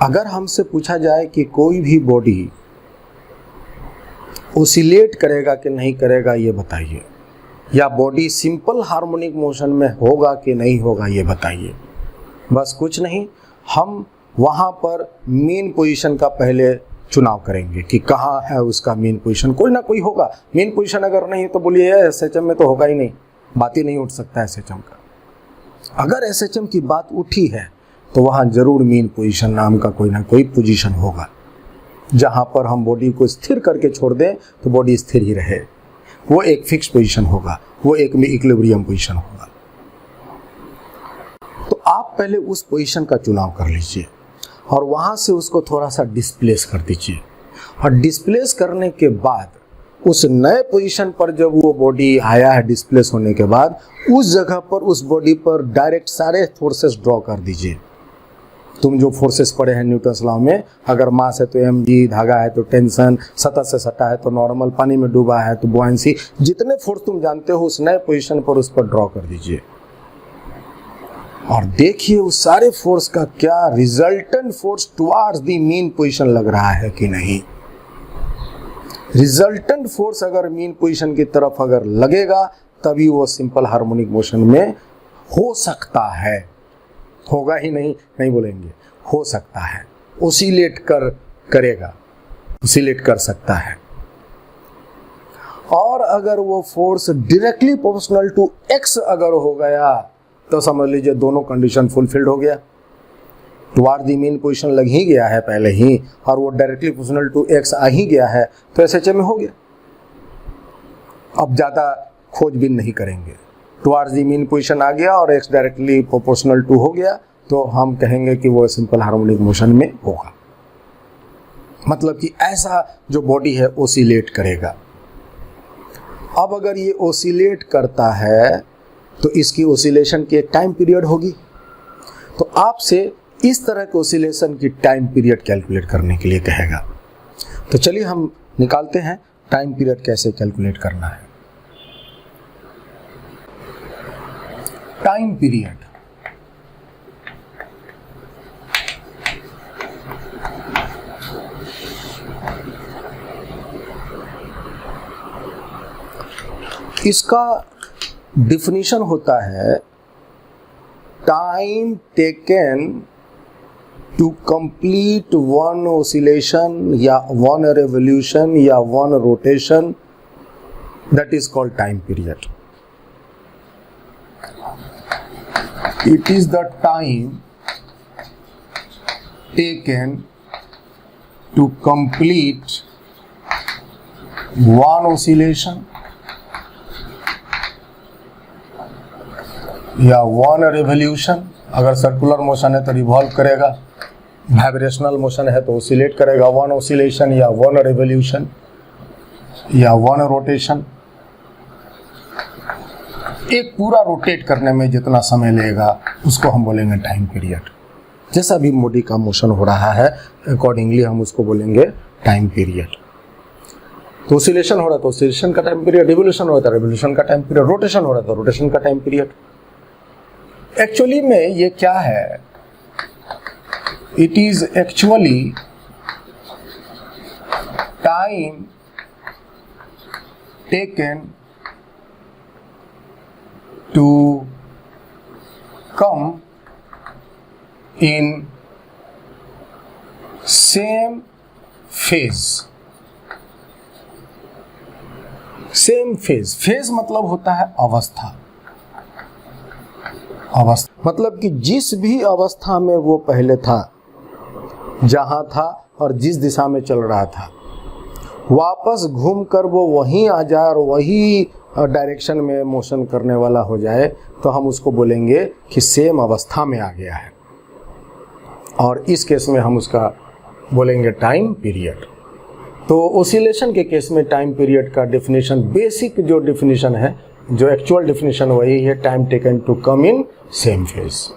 अगर हमसे पूछा जाए कि कोई भी बॉडी ओसिलेट करेगा कि नहीं करेगा ये बताइए, या बॉडी सिंपल हार्मोनिक मोशन में होगा कि नहीं होगा ये बताइए, बस कुछ नहीं, हम वहाँ पर मेन पोजीशन का पहले चुनाव करेंगे कि कहाँ है उसका मेन पोजीशन। कोई ना कोई होगा मेन पोजीशन, अगर नहीं तो बोलिए SHM में तो होगा ही नहीं, बात ही नहीं उठ सकता SHM का। अगर SHM की बात उठी है तो वहाँ जरूर मेन पोजीशन नाम का कोई ना कोई पोजीशन होगा, जहाँ पर हम बॉडी को स्थिर करके छोड़ दें तो बॉडी स्थिर ही रहे। वो एक फिक्स पोजीशन होगा, वो एक इक्विलिब्रियम पोजीशन होगा। तो आप पहले उस पोजीशन का चुनाव कर लीजिए और वहाँ से उसको थोड़ा सा डिस्प्लेस कर दीजिए, और डिस्प्लेस करने के बाद उस नए पोजीशन पर जब वो बॉडी आया है डिस्प्लेस होने के बाद, उस जगह पर उस बॉडी पर डायरेक्ट सारे फोर्सेस ड्रॉ कर दीजिए। तुम जो फोर्सेस पढ़े हैं न्यूटन्स लॉ में, अगर मास है तो mg, धागा है तो टेंशन, सतह से सटा है तो नॉर्मल, पानी में डूबा है तो बुआंसी, जितने फोर्स तुम जानते हो उस नए पोजीशन पर उस पर ड्रॉ कर दीजिए और देखिए उस सारे फोर्स का क्या resultant force towards the main position लग रहा है कि नहीं। रिजल्टेंट फोर्स अगर मेन पोजीशन की तरफ अगर लगेगा तभी वो सिंपल हार्मोनिक मोशन में हो सकता है, होगा ही नहीं बोलेंगे, हो सकता है, ओसिलेट करेगा, ओसिलेट कर सकता है। और अगर वो force directly proportional to x अगर हो गया तो समझ लीजिए दोनों कंडीशन फुलफिल्ड हो गया। टुवार्ड द मेन पोजीशन लग ही गया है पहले ही, और वो डायरेक्टली प्रोपोर्शनल टू x आ ही गया है, तो SHM में हो गया। अब ज़्यादा खोजबीन नहीं करेंगे, टुवार्ड्स द मीन पोजीशन आ गया और x डायरेक्टली प्रोपोर्शनल टू हो गया, तो हम कहेंगे कि वो सिंपल हार्मोनिक मोशन में होगा। मतलब कि ऐसा जो बॉडी है ओसिलेट करेगा। अब अगर ये ओसिलेट करता है तो इसकी ओसिलेशन की एक टाइम पीरियड होगी। तो आपसे इस तरह के ओसिलेशन की टाइम पीरियड कैलकुलेट करने के लिए कहेगा। तो चलिए हम निकालते हैं टाइम पीरियड कैसे कैलकुलेट करना है। टाइम पीरियड इसका डिफिनीशन होता है time taken to complete one oscillation या वन रेवोल्यूशन या one rotation, that is called time period. It is the time taken to complete one oscillation या वन रिवोल्यूशन। अगर सर्कुलर मोशन है तो revolve करेगा, वाइब्रेशनल मोशन है तो oscillate करेगा। वन ऑसिलेशन या वन रिवोल्यूशन या वन रोटेशन, एक पूरा रोटेट करने में जितना समय लेगा उसको हम बोलेंगे टाइम पीरियड। जैसा भी बॉडी का मोशन हो रहा है अकॉर्डिंगली हम उसको बोलेंगे टाइम पीरियड। तो ऑसिलेशन हो रहा है तो ऑसिलेशन का टाइम पीरियड, रिवोल्यूशन हो रहा था रिवोल्यूशन का टाइम पीरियड, रोटेशन हो रहा था रोटेशन का टाइम पीरियड। एक्चुअली में ये क्या है, it is actually time taken to come in same phase. Same phase, phase मतलब होता है अवस्था। अवस्था मतलब कि जिस भी अवस्था में वो पहले था, जहां था और जिस दिशा में चल रहा था, वापस घूमकर वो वहीं आ जाए और वही डायरेक्शन में मोशन करने वाला हो जाए, तो हम उसको बोलेंगे कि सेम अवस्था में आ गया है। और इस केस में हम उसका बोलेंगे टाइम पीरियड। तो ओसिलेशन के केस में टाइम पीरियड का डेफिनेशन, बेसिक जो डेफिनेशन है, जो एक्चुअल डेफिनेशन वही है, time taken to come in same phase.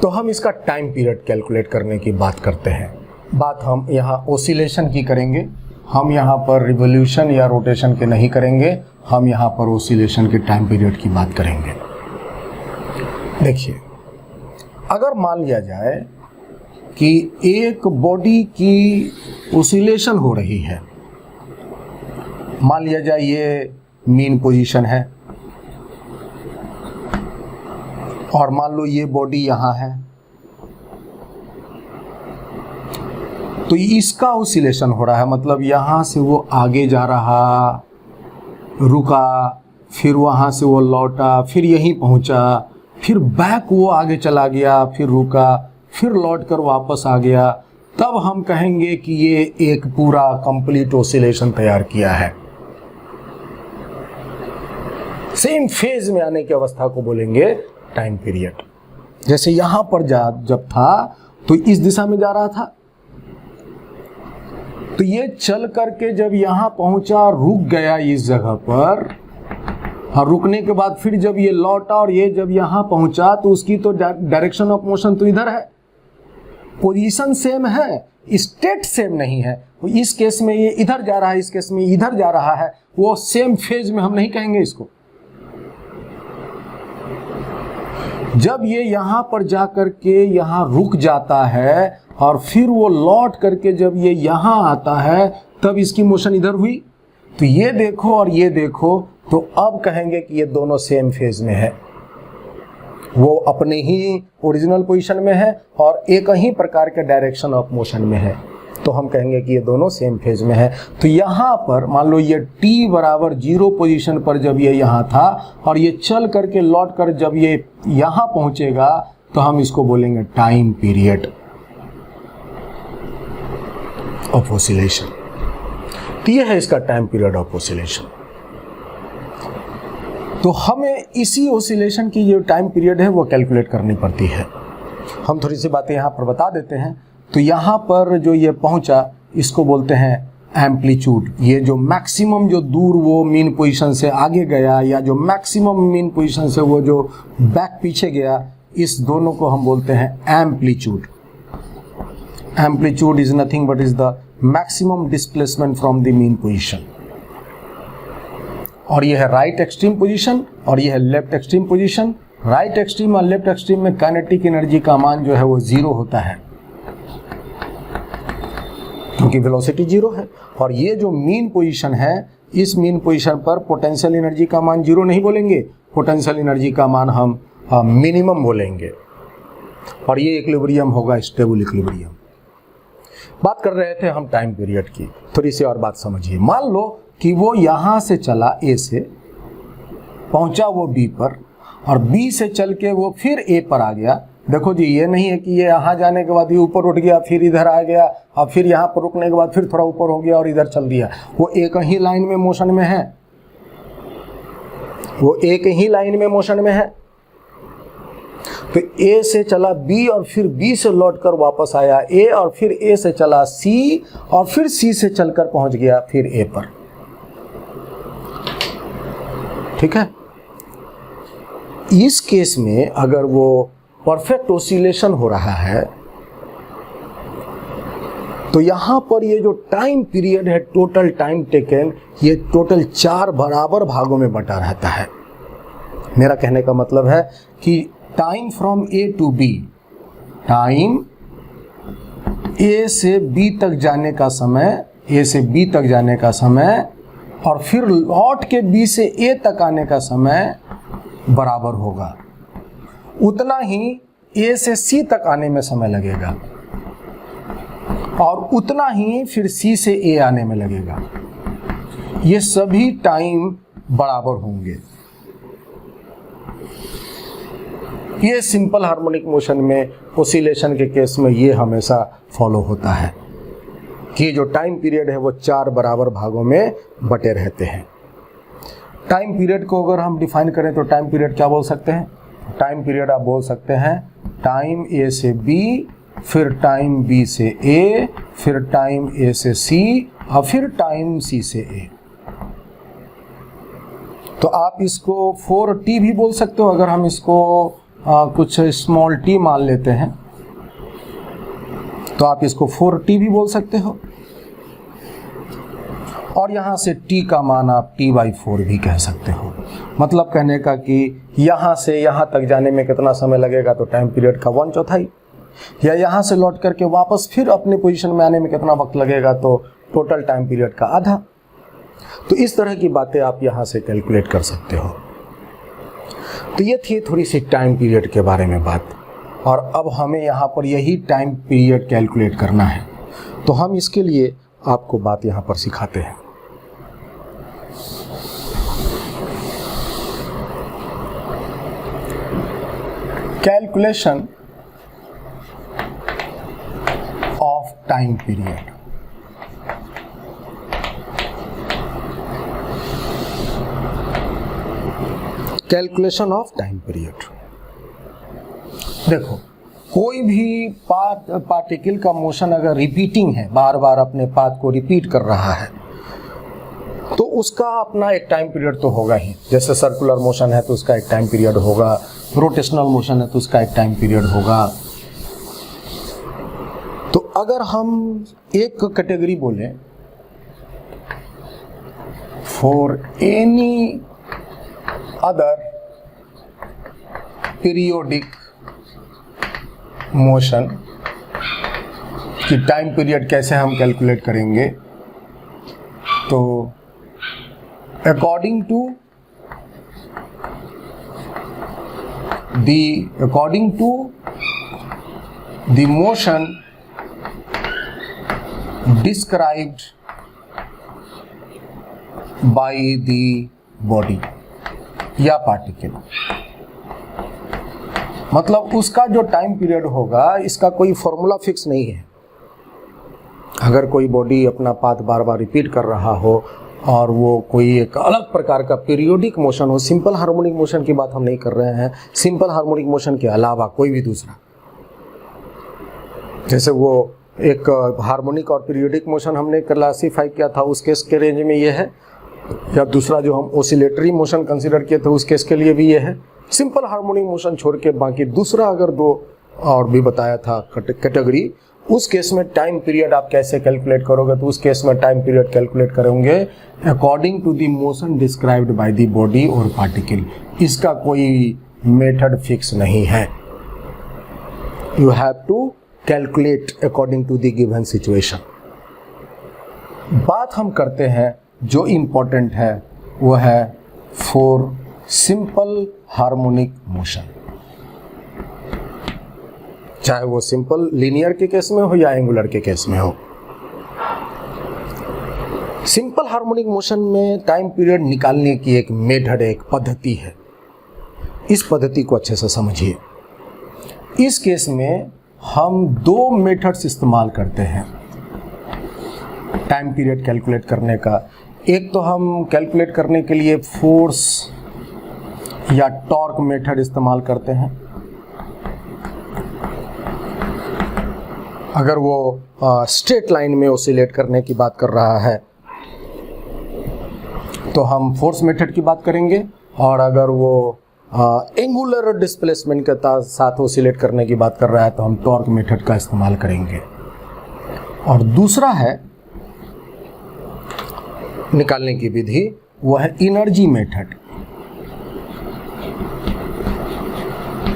तो हम इसका टाइम पीरियड कैलकुलेट करने की बात करते हैं। बात हम यहाँ ओसिलेशन की करेंगे, हम यहाँ पर रिवोल्यूशन या रोटेशन के नहीं करेंगे, हम यहाँ पर ओसिलेशन के टाइम पीरियड की बात करेंगे। देखिए, अगर मान लिया जाए कि एक बॉडी की ओसिलेशन हो रही है, मान लिया जाए ये मीन पोजीशन है और मान लो ये बॉडी यहाँ है, तो इसका ओसिलेशन हो रहा है। मतलब यहाँ से वो आगे जा रहा, रुका, फिर वहाँ से वो लौटा, फिर यहीं पहुँचा, फिर बैक वो आगे चला गया, फिर रुका, फिर लौट कर वापस आ गया, तब हम कहेंगे कि ये एक पूरा कंप्लीट ओसिलेशन तैयार किया है। सेम फेज में आने की अवस्था को बोलेंगे टाइम पीरियड। जैसे यहां पर जब था तो इस दिशा में जा रहा था, तो ये चल करके जब यहां पहुंचा, रुक गया इस जगह पर, और रुकने के बाद फिर जब ये लौटा और ये जब यहां पहुंचा, तो उसकी तो डायरेक्शन ऑफ मोशन तो इधर है, पोजीशन सेम है, स्टेट सेम नहीं है। तो इस केस में ये इधर जा रहा है, इस केस में इधर जा रहा है, वो सेम फेज में हम नहीं कहेंगे इसको। जब ये यहाँ पर जा करके यहाँ रुक जाता है और फिर वो लौट करके जब ये यहाँ आता है, तब इसकी मोशन इधर हुई, तो ये देखो और ये देखो, तो अब कहेंगे कि ये दोनों सेम फेज में है। वो अपने ही ओरिजिनल पोजीशन में है और एक ही प्रकार के डायरेक्शन ऑफ मोशन में है, तो हम कहेंगे कि ये दोनों सेम फेज में है। तो यहाँ पर मान लो ये t बराबर 0 पोजीशन पर जब ये यहाँ था और ये चल करके लौट कर जब ये यहाँ पहुँचेगा, तो हम इसको बोलेंगे टाइम पीरियड ऑफ ओसिलेशन। तो ये है इसका टाइम पीरियड ऑफ ओसिलेशन। तो हमें इसी ओसिलेशन की जो टाइम पीरियड है वो कैलकुलेट करनी पड़ती है। हम थोड़ी सी बातें यहाँ पर बता देते हैं। तो यहाँ पर जो ये पहुँचा इसको बोलते हैं एम्पलीट्यूड। ये जो मैक्सिमम जो दूर वो मीन पोजीशन से आगे गया या जो मैक्सिमम मीन पोजीशन से वो जो बैक पीछे गया, इस दोनों को हम बोलते हैं amplitude. Amplitude is nothing but is the maximum displacement from the mean position. और ये है राइट एक्सट्रीम पोजीशन और ये है left extreme position. Right extreme और लेफ्ट एक्सट्रीम में काइनेटिक एनर्जी का मान जो है वो 0 होता है क्योंकि वेलोसिटी 0 है। और ये जो मीन पोजीशन है, इस मीन पोजीशन पर पोटेंशियल एनर्जी का मान 0 नहीं बोलेंगे, पोटेंशियल एनर्जी का मान हम मिनिमम बोलेंगे। और ये इक्विलिब्रियम होगा स्टेबल इक्विलिब्रियम। बात कर रहे थे हम टाइम पीरियड की, थोड़ी सी और बात समझिए। मान लो कि वो यहाँ से चला A से, पहुँचा वो B पर, और B से चल के वो फिर A पर आ गया। देखो जी, ये नहीं है कि ये यहाँ जाने के बाद ये ऊपर उठ गया फिर इधर आ गया और फिर यहाँ पर रुकने के बाद फिर थोड़ा ऊपर हो गया और इधर चल दिया। वो एक ही लाइन में मोशन में है, वो एक ही लाइन में मोशन में है। तो A से चला B और फिर B से लौटकर वापस आया A, और फिर A से चला C और फिर C से चलकर पहुंच गया फिर A पर। ठीक है। इस केस में अगर वो परफेक्ट ओसिलेशन हो रहा है तो यहां पर ये जो टाइम पीरियड है, टोटल टाइम टेकन, ये टोटल 4 बराबर भागों में बटा रहता है। मेरा कहने का मतलब है कि time from A to B, time A से B तक जाने का समय, A से B तक जाने का समय, और फिर लौट के B से A तक आने का समय बराबर होगा। उतना ही A से C तक आने में समय लगेगा और उतना ही फिर C से A आने में लगेगा। ये सभी टाइम बराबर होंगे। ये सिंपल हार्मोनिक मोशन में ओसिलेशन के केस में ये हमेशा फॉलो होता है कि जो टाइम पीरियड है वो 4 बराबर भागों में बटे रहते हैं। टाइम पीरियड को अगर हम डिफाइन करें तो टाइम पीरियड क्या बोल सकते हैं? टाइम पीरियड आप बोल सकते हैं टाइम A से B, फिर टाइम B से A, फिर टाइम A से C और फिर टाइम C से A। तो आप इसको 4t भी बोल सकते हो। अगर हम इसको कुछ स्मॉल t मान लेते हैं तो आप इसको 4t भी बोल सकते हो। और यहाँ से t का मान आप t/4 भी कह सकते हो। मतलब कहने का कि यहाँ से यहाँ तक जाने में कितना समय लगेगा, तो टाइम पीरियड का 1/4, या यहाँ से लौट करके वापस फिर अपने पोजीशन में आने में कितना वक्त लगेगा, तो टोटल टाइम पीरियड का आधा। तो इस तरह की बातें आप यहाँ से कैलकुलेट कर सकते हो। तो ये थी थोड़ी सी टाइम पीरियड के बारे में बात। और अब हमें यहाँ पर यही टाइम पीरियड कैलकुलेट करना है, तो हम इसके लिए आपको बात यहाँ पर सिखाते हैं। Calculation of time period. Calculation of time period. देखो, कोई भी पार्टिकल का मोशन अगर रिपीटिंग है, बार बार अपने पाथ को रिपीट कर रहा है, तो उसका अपना एक टाइम पीरियड तो होगा ही। जैसे सर्कुलर मोशन है तो उसका एक टाइम पीरियड होगा, रोटेशनल मोशन है तो उसका एक टाइम पीरियड होगा। तो अगर हम एक कैटेगरी बोलें, for any other periodic motion की टाइम पीरियड कैसे हम कैलकुलेट करेंगे, तो according to the motion described by the body या पार्टिकल। मतलब उसका जो टाइम पीरियड होगा, इसका कोई फॉर्मूला फिक्स नहीं है। अगर कोई बॉडी अपना पाथ बार बार रिपीट कर रहा हो और वो कोई एक अलग प्रकार का पीरियोडिक मोशन हो। सिंपल हार्मोनिक मोशन की बात हम नहीं कर रहे हैं, सिंपल हार्मोनिक मोशन के अलावा कोई भी दूसरा, जैसे वो एक हार्मोनिक और पीरियोडिक मोशन हमने क्लासीफाई किया था, उस केस के रेंज में ये है, या दूसरा जो हम ओसिलेटरी मोशन कंसीडर किए थे उस केस के लिए भी ये है। सिंपल हार्मोनिक मोशन छोड़ के बाकी दूसरा अगर दो और भी बताया था कैटेगरी, उस केस में टाइम पीरियड आप कैसे कैलकुलेट करोगे, तो उस केस में टाइम पीरियड कैलकुलेट करेंगे according to the motion described by the body और पार्टिकल। इसका कोई मेथड फिक्स नहीं है, you have to calculate according to the given situation. बात हम करते हैं जो इम्पोर्टेंट है वो है फॉर सिंपल हार्मोनिक मोशन, चाहे वो सिंपल लीनियर के केस में हो या एंगुलर के केस में हो। सिंपल हार्मोनिक मोशन में टाइम पीरियड निकालने की एक मेथड, एक पद्धति है। इस पद्धति को अच्छे से समझिए। इस केस में हम दो मेथड्स इस्तेमाल करते हैं टाइम पीरियड कैलकुलेट करने का। एक तो हम कैलकुलेट करने के लिए फोर्स या टॉर्क मेथड इस्तेमाल करते हैं। अगर वो स्ट्रेट लाइन में ओसिलेट करने की बात कर रहा है तो हम फोर्स मेथड की बात करेंगे, और अगर वो एंगुलर डिस्प्लेसमेंट के साथ ओसिलेट करने की बात कर रहा है तो हम टॉर्क मेथड का इस्तेमाल करेंगे। और दूसरा है निकालने की विधि, वो है एनर्जी मेथड।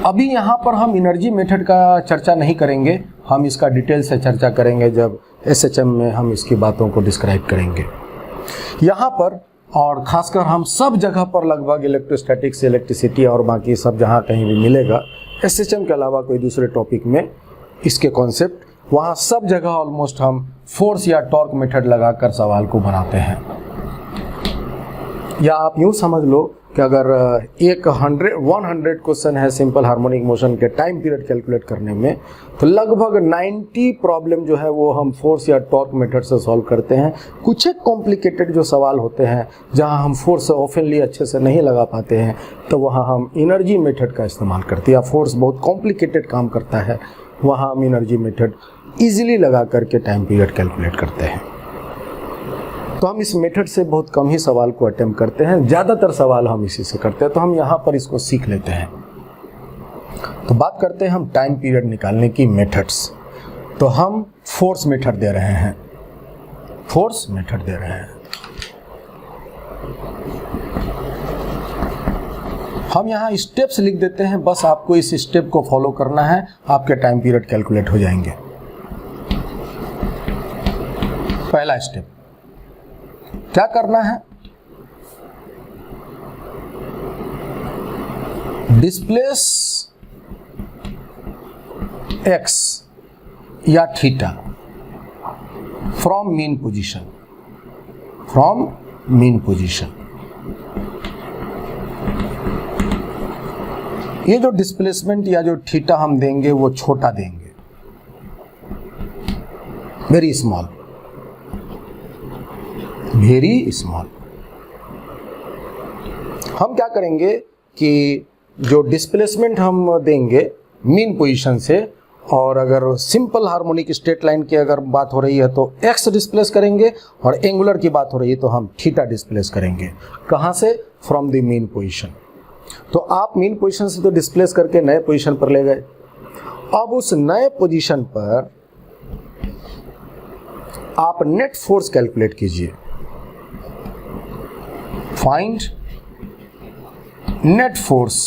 अभी यहाँ पर हम एनर्जी मेथड का चर्चा नहीं करेंगे, हम इसका डिटेल से चर्चा करेंगे जब एसएचएम में हम इसकी बातों को डिस्क्राइब करेंगे। यहाँ पर और खासकर हम सब जगह पर लगभग इलेक्ट्रोस्टैटिक्स, इलेक्ट्रिसिटी और बाकी सब जहाँ कहीं भी मिलेगा, एसएचएम के अलावा कोई दूसरे टॉपिक में इसके कॉन्सेप्ट, वहाँ सब जगह ऑलमोस्ट हम फोर्स या टॉर्क मेथड लगाकर सवाल को बनाते हैं। या आप यूँ समझ लो कि अगर एक 100 क्वेश्चन है सिंपल हार्मोनिक मोशन के टाइम पीरियड कैलकुलेट करने में, तो लगभग 90 प्रॉब्लम जो है वो हम फोर्स या टॉर्क मेथड से सॉल्व करते हैं। कुछ एक कॉम्प्लिकेटेड जो सवाल होते हैं जहां हम फोर्स ऑफनली अच्छे से नहीं लगा पाते हैं, तो वहां हम एनर्जी मेथड का इस्तेमाल करते हैं। या फोर्स बहुत कॉम्प्लिकेटेड काम करता है, वहाँ हम एनर्जी मेथड ईजिली लगा करके टाइम पीरियड कैलकुलेट करते हैं। तो हम इस मेथड से बहुत कम ही सवाल को अटेम्प्ट करते हैं, ज़्यादातर सवाल हम इसी से करते हैं, तो हम यहाँ पर इसको सीख लेते हैं। तो बात करते हैं हम टाइम पीरियड निकालने की मेथड्स। तो हम फोर्स मेथड दे रहे हैं, फोर्स मेथड दे रहे हैं। हम यहाँ स्टेप्स लिख देते हैं, बस आपको इस स्टेप को फॉलो करना है, आपके टाइम पीरियड कैलकुलेट हो जाएंगे। पहला स्टेप क्या करना है, डिस्प्लेस एक्स या theta from mean position, from mean position. ये जो डिस्प्लेसमेंट या जो थीटा हम देंगे वो छोटा देंगे, वेरी स्मॉल, वेरी स्मॉल। हम क्या करेंगे कि जो डिस्प्लेसमेंट हम देंगे मीन पोजीशन से, और अगर सिंपल हार्मोनिक स्ट्रेट लाइन की अगर बात हो रही है तो एक्स डिस्प्लेस करेंगे, और एंगुलर की बात हो रही है तो हम थीटा डिस्प्लेस करेंगे। कहाँ से? From the mean position. तो आप मीन पोजीशन से तो डिस्प्लेस करके नए पोजीशन पर ले गए। अब उस नए पोजीशन पर आप नेट फोर्स कैलकुलेट कीजिए। Find net force,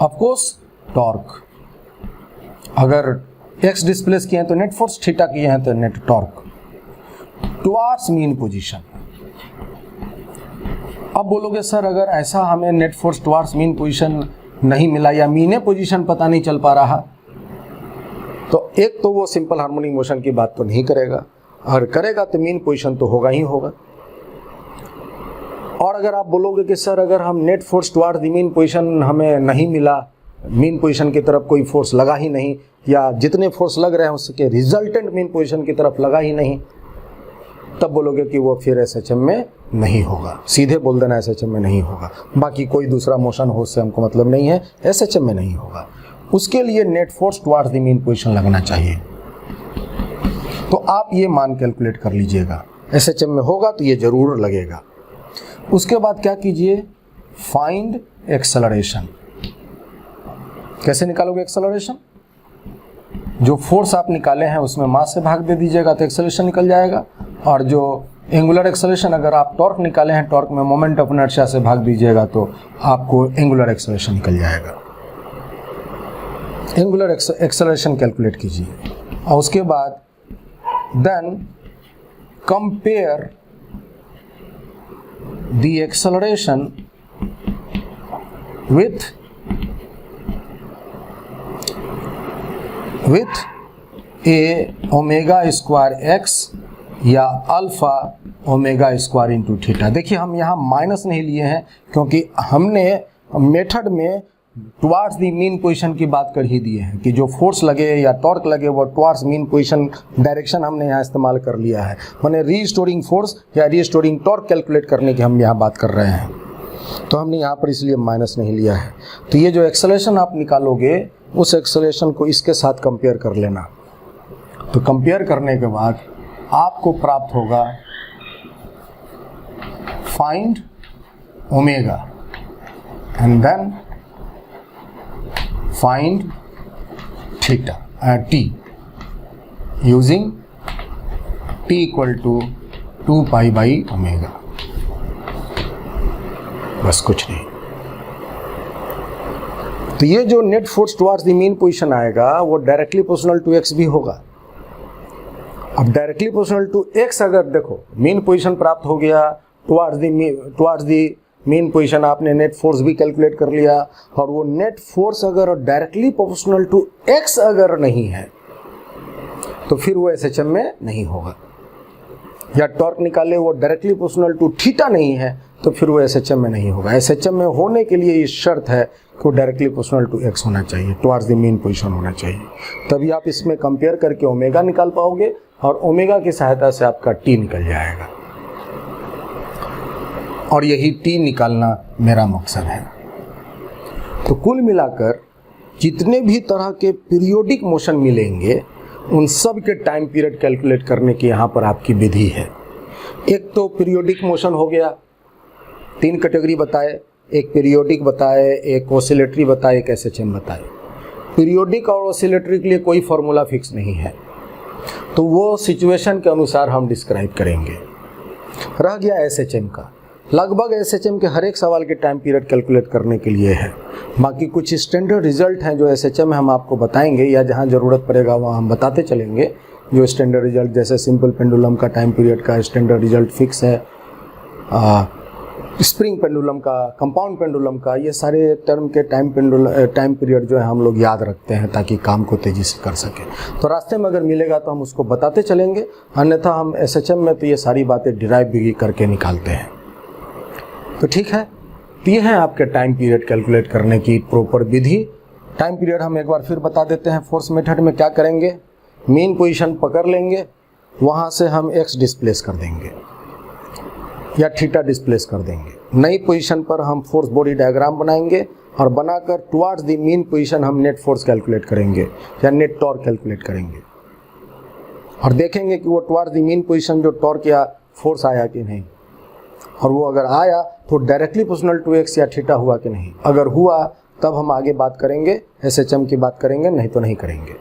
of course torque. अगर एक्स डिस्प्लेस किए हैं तो नेट फोर्स, थीटा किए हैं तो net torque, towards mean position. अब बोलोगे सर अगर ऐसा हमें net force towards mean position नहीं मिला या मीने पोजीशन पता नहीं चल पा रहा, तो एक तो वो सिंपल हार्मोनिक मोशन की बात तो नहीं करेगा, और करेगा तो मीन पोजीशन तो होगा ही होगा। और अगर आप बोलोगे कि सर अगर हम net force towards the mean position हमें नहीं मिला, मीन पोजीशन की तरफ कोई फोर्स लगा ही नहीं, या जितने फोर्स लग रहे हैं उसके रिजल्टेंट मीन पोजीशन की तरफ लगा ही नहीं, तब बोलोगे कि वो फिर एसएचएम में नहीं होगा। सीधे बोल देना एसएचएम में नहीं होगा, बाकी कोई दूसरा मोशन हो उससे हमको मतलब नहीं है, एसएचएम में नहीं होगा। उसके लिए net force towards the mean position लगना चाहिए। तो आप ये मान कैलकुलेट कर लीजिएगा, एसएचएम में होगा तो ये जरूर लगेगा। उसके बाद क्या कीजिए, फाइंड एक्सेलरेशन। कैसे निकालोगे एक्सेलरेशन? जो फोर्स आप निकाले हैं उसमें मास से भाग दे दीजिएगा तो एक्सेलरेशन निकल जाएगा, और जो एंगुलर एक्सेलरेशन अगर आप टॉर्क निकाले हैं, टॉर्क में मोमेंट ऑफ इनर्शिया से भाग दीजिएगा तो आपको एंगुलर एक्सेलरेशन निकल जाएगा। एंगुलर एक्सेलरेशन कैलकुलेट कीजिए और उसके बाद then compare the acceleration with a omega square x या alpha omega square into theta. देखिए हम यहाँ माइनस नहीं लिए हैं क्योंकि हमने मेथड में टुवार्ड्स दी मीन पोजीशन की बात कर ही दिए हैं कि जो फोर्स लगे या टॉर्क लगे वो टुवार्ड्स मीन पोजीशन डायरेक्शन हमने यहाँ इस्तेमाल कर लिया है। मैंने रीस्टोरिंग फोर्स या रीस्टोरिंग टॉर्क कैलकुलेट करने की हम यहाँ बात कर रहे हैं, तो हमने यहाँ पर इसलिए माइनस नहीं लिया है। तो ये जो एक्सेलरेशन आप निकालोगे उस एक्सेलरेशन को इसके साथ कंपेयर कर लेना। तो कंपेयर करने के बाद आपको प्राप्त होगा find omega and then find theta T using T equal to 2 pi by omega. बस कुछ नहीं। तो ये जो net force towards the mean position आएगा वो डायरेक्टली प्रोपोर्शनल टू एक्स भी होगा। अब डायरेक्टली प्रोपोर्शनल टू एक्स अगर देखो मीन पोजीशन प्राप्त हो गया, टुवर्ड्स द मीन पोजीशन आपने नेट फोर्स भी कैलकुलेट कर लिया, और वो नेट फोर्स अगर डायरेक्टली प्रोपोर्शनल टू एक्स अगर नहीं है तो फिर वो एसएचएम में नहीं होगा। या टॉर्क निकाले वो डायरेक्टली प्रोपोर्शनल टू थीटा नहीं है तो फिर वो एसएचएम में नहीं होगा। एसएचएम में होने के लिए ये शर्त है कि वो डायरेक्टली प्रोपोर्शनल टू एक्स होना चाहिए, टुवर्ड्स द मीन पोजीशन होना चाहिए। तभी आप इसमें कंपेयर करके ओमेगा निकाल पाओगे और ओमेगा की सहायता से आपका टी निकल जाएगा। और यही टी निकालना मेरा मकसद है। तो कुल मिलाकर जितने भी तरह के पीरियोडिक मोशन मिलेंगे उन सब के टाइम पीरियड कैलकुलेट करने की यहाँ पर आपकी विधि है। एक तो पीरियोडिक मोशन हो गया, 3 कैटेगरी बताए, एक पीरियोडिक बताए, एक ऑसिलेटरी बताए, एक एसएचएम बताए। पीरियोडिक और ऑसिलेटरी के लिए कोई फॉर्मूला फिक्स नहीं है, तो वो सिचुएशन के अनुसार हम डिस्क्राइब करेंगे। रह गया एसएचएम का, लगभग एसएचएम के हर एक सवाल के टाइम पीरियड कैलकुलेट करने के लिए है। बाकी कुछ स्टैंडर्ड रिजल्ट हैं जो एसएचएम में हम आपको बताएंगे, या जहां ज़रूरत पड़ेगा वहाँ हम बताते चलेंगे। जो स्टैंडर्ड रिजल्ट जैसे सिंपल पेंडुलम का टाइम पीरियड का स्टैंडर्ड रिजल्ट फिक्स है, स्प्रिंग पेंडुलम का, कंपाउंड पेंडुलम का, ये सारे टर्म के टाइम पीरियड जो है हम लोग याद रखते हैं ताकि काम को तेज़ी से कर सकें। तो रास्ते में अगर मिलेगा तो हम उसको बताते चलेंगे, अन्यथा हम एसएचएम में तो ये सारी बातें डिराइव भी करके निकालते हैं। तो ठीक है, तो ये है आपके टाइम पीरियड कैलकुलेट करने की प्रॉपर विधि। टाइम पीरियड हम एक बार फिर बता देते हैं। फोर्स मेथड में क्या करेंगे, मीन पोजीशन पकड़ लेंगे, वहाँ से हम एक्स डिस्प्लेस कर देंगे या थीटा डिस्प्लेस कर देंगे। नई पोजीशन पर हम फोर्स बॉडी डायग्राम बनाएंगे और बनाकर टुवर्ड्स द मीन पोजीशन हम नेट फोर्स कैलकुलेट करेंगे या नेट टॉर्क कैलकुलेट करेंगे, और देखेंगे कि वो टुवर्ड्स द मीन पोजीशन जो टॉर्क या फोर्स आया कि नहीं, और वो अगर आया तो डायरेक्टली प्रोपोर्शनल टू एक्स या थीटा हुआ कि नहीं। अगर हुआ तब हम आगे बात करेंगे, एसएचएम की बात करेंगे, नहीं तो नहीं करेंगे।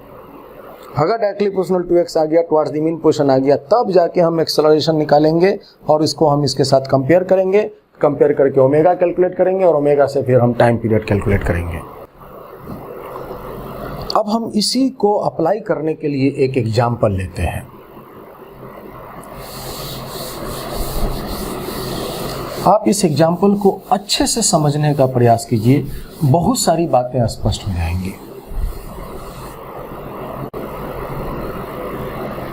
अगर डायरेक्टली प्रोपोर्शनल टू एक्स आ गया, टुवर्ड्स द मीन पोजीशन आ गया, तब जाके हम एक्सेलरेशन निकालेंगे और इसको हम इसके साथ कंपेयर करेंगे। कंपेयर करके ओमेगा कैलकुलेट करेंगे और ओमेगा से फिर हम टाइम पीरियड कैलकुलेट करेंगे। अब हम इसी को अप्लाई करने के लिए एक एग्जाम्पल लेते हैं। आप इस एग्जाम्पल को अच्छे से समझने का प्रयास कीजिए, बहुत सारी बातें स्पष्ट हो जाएंगी।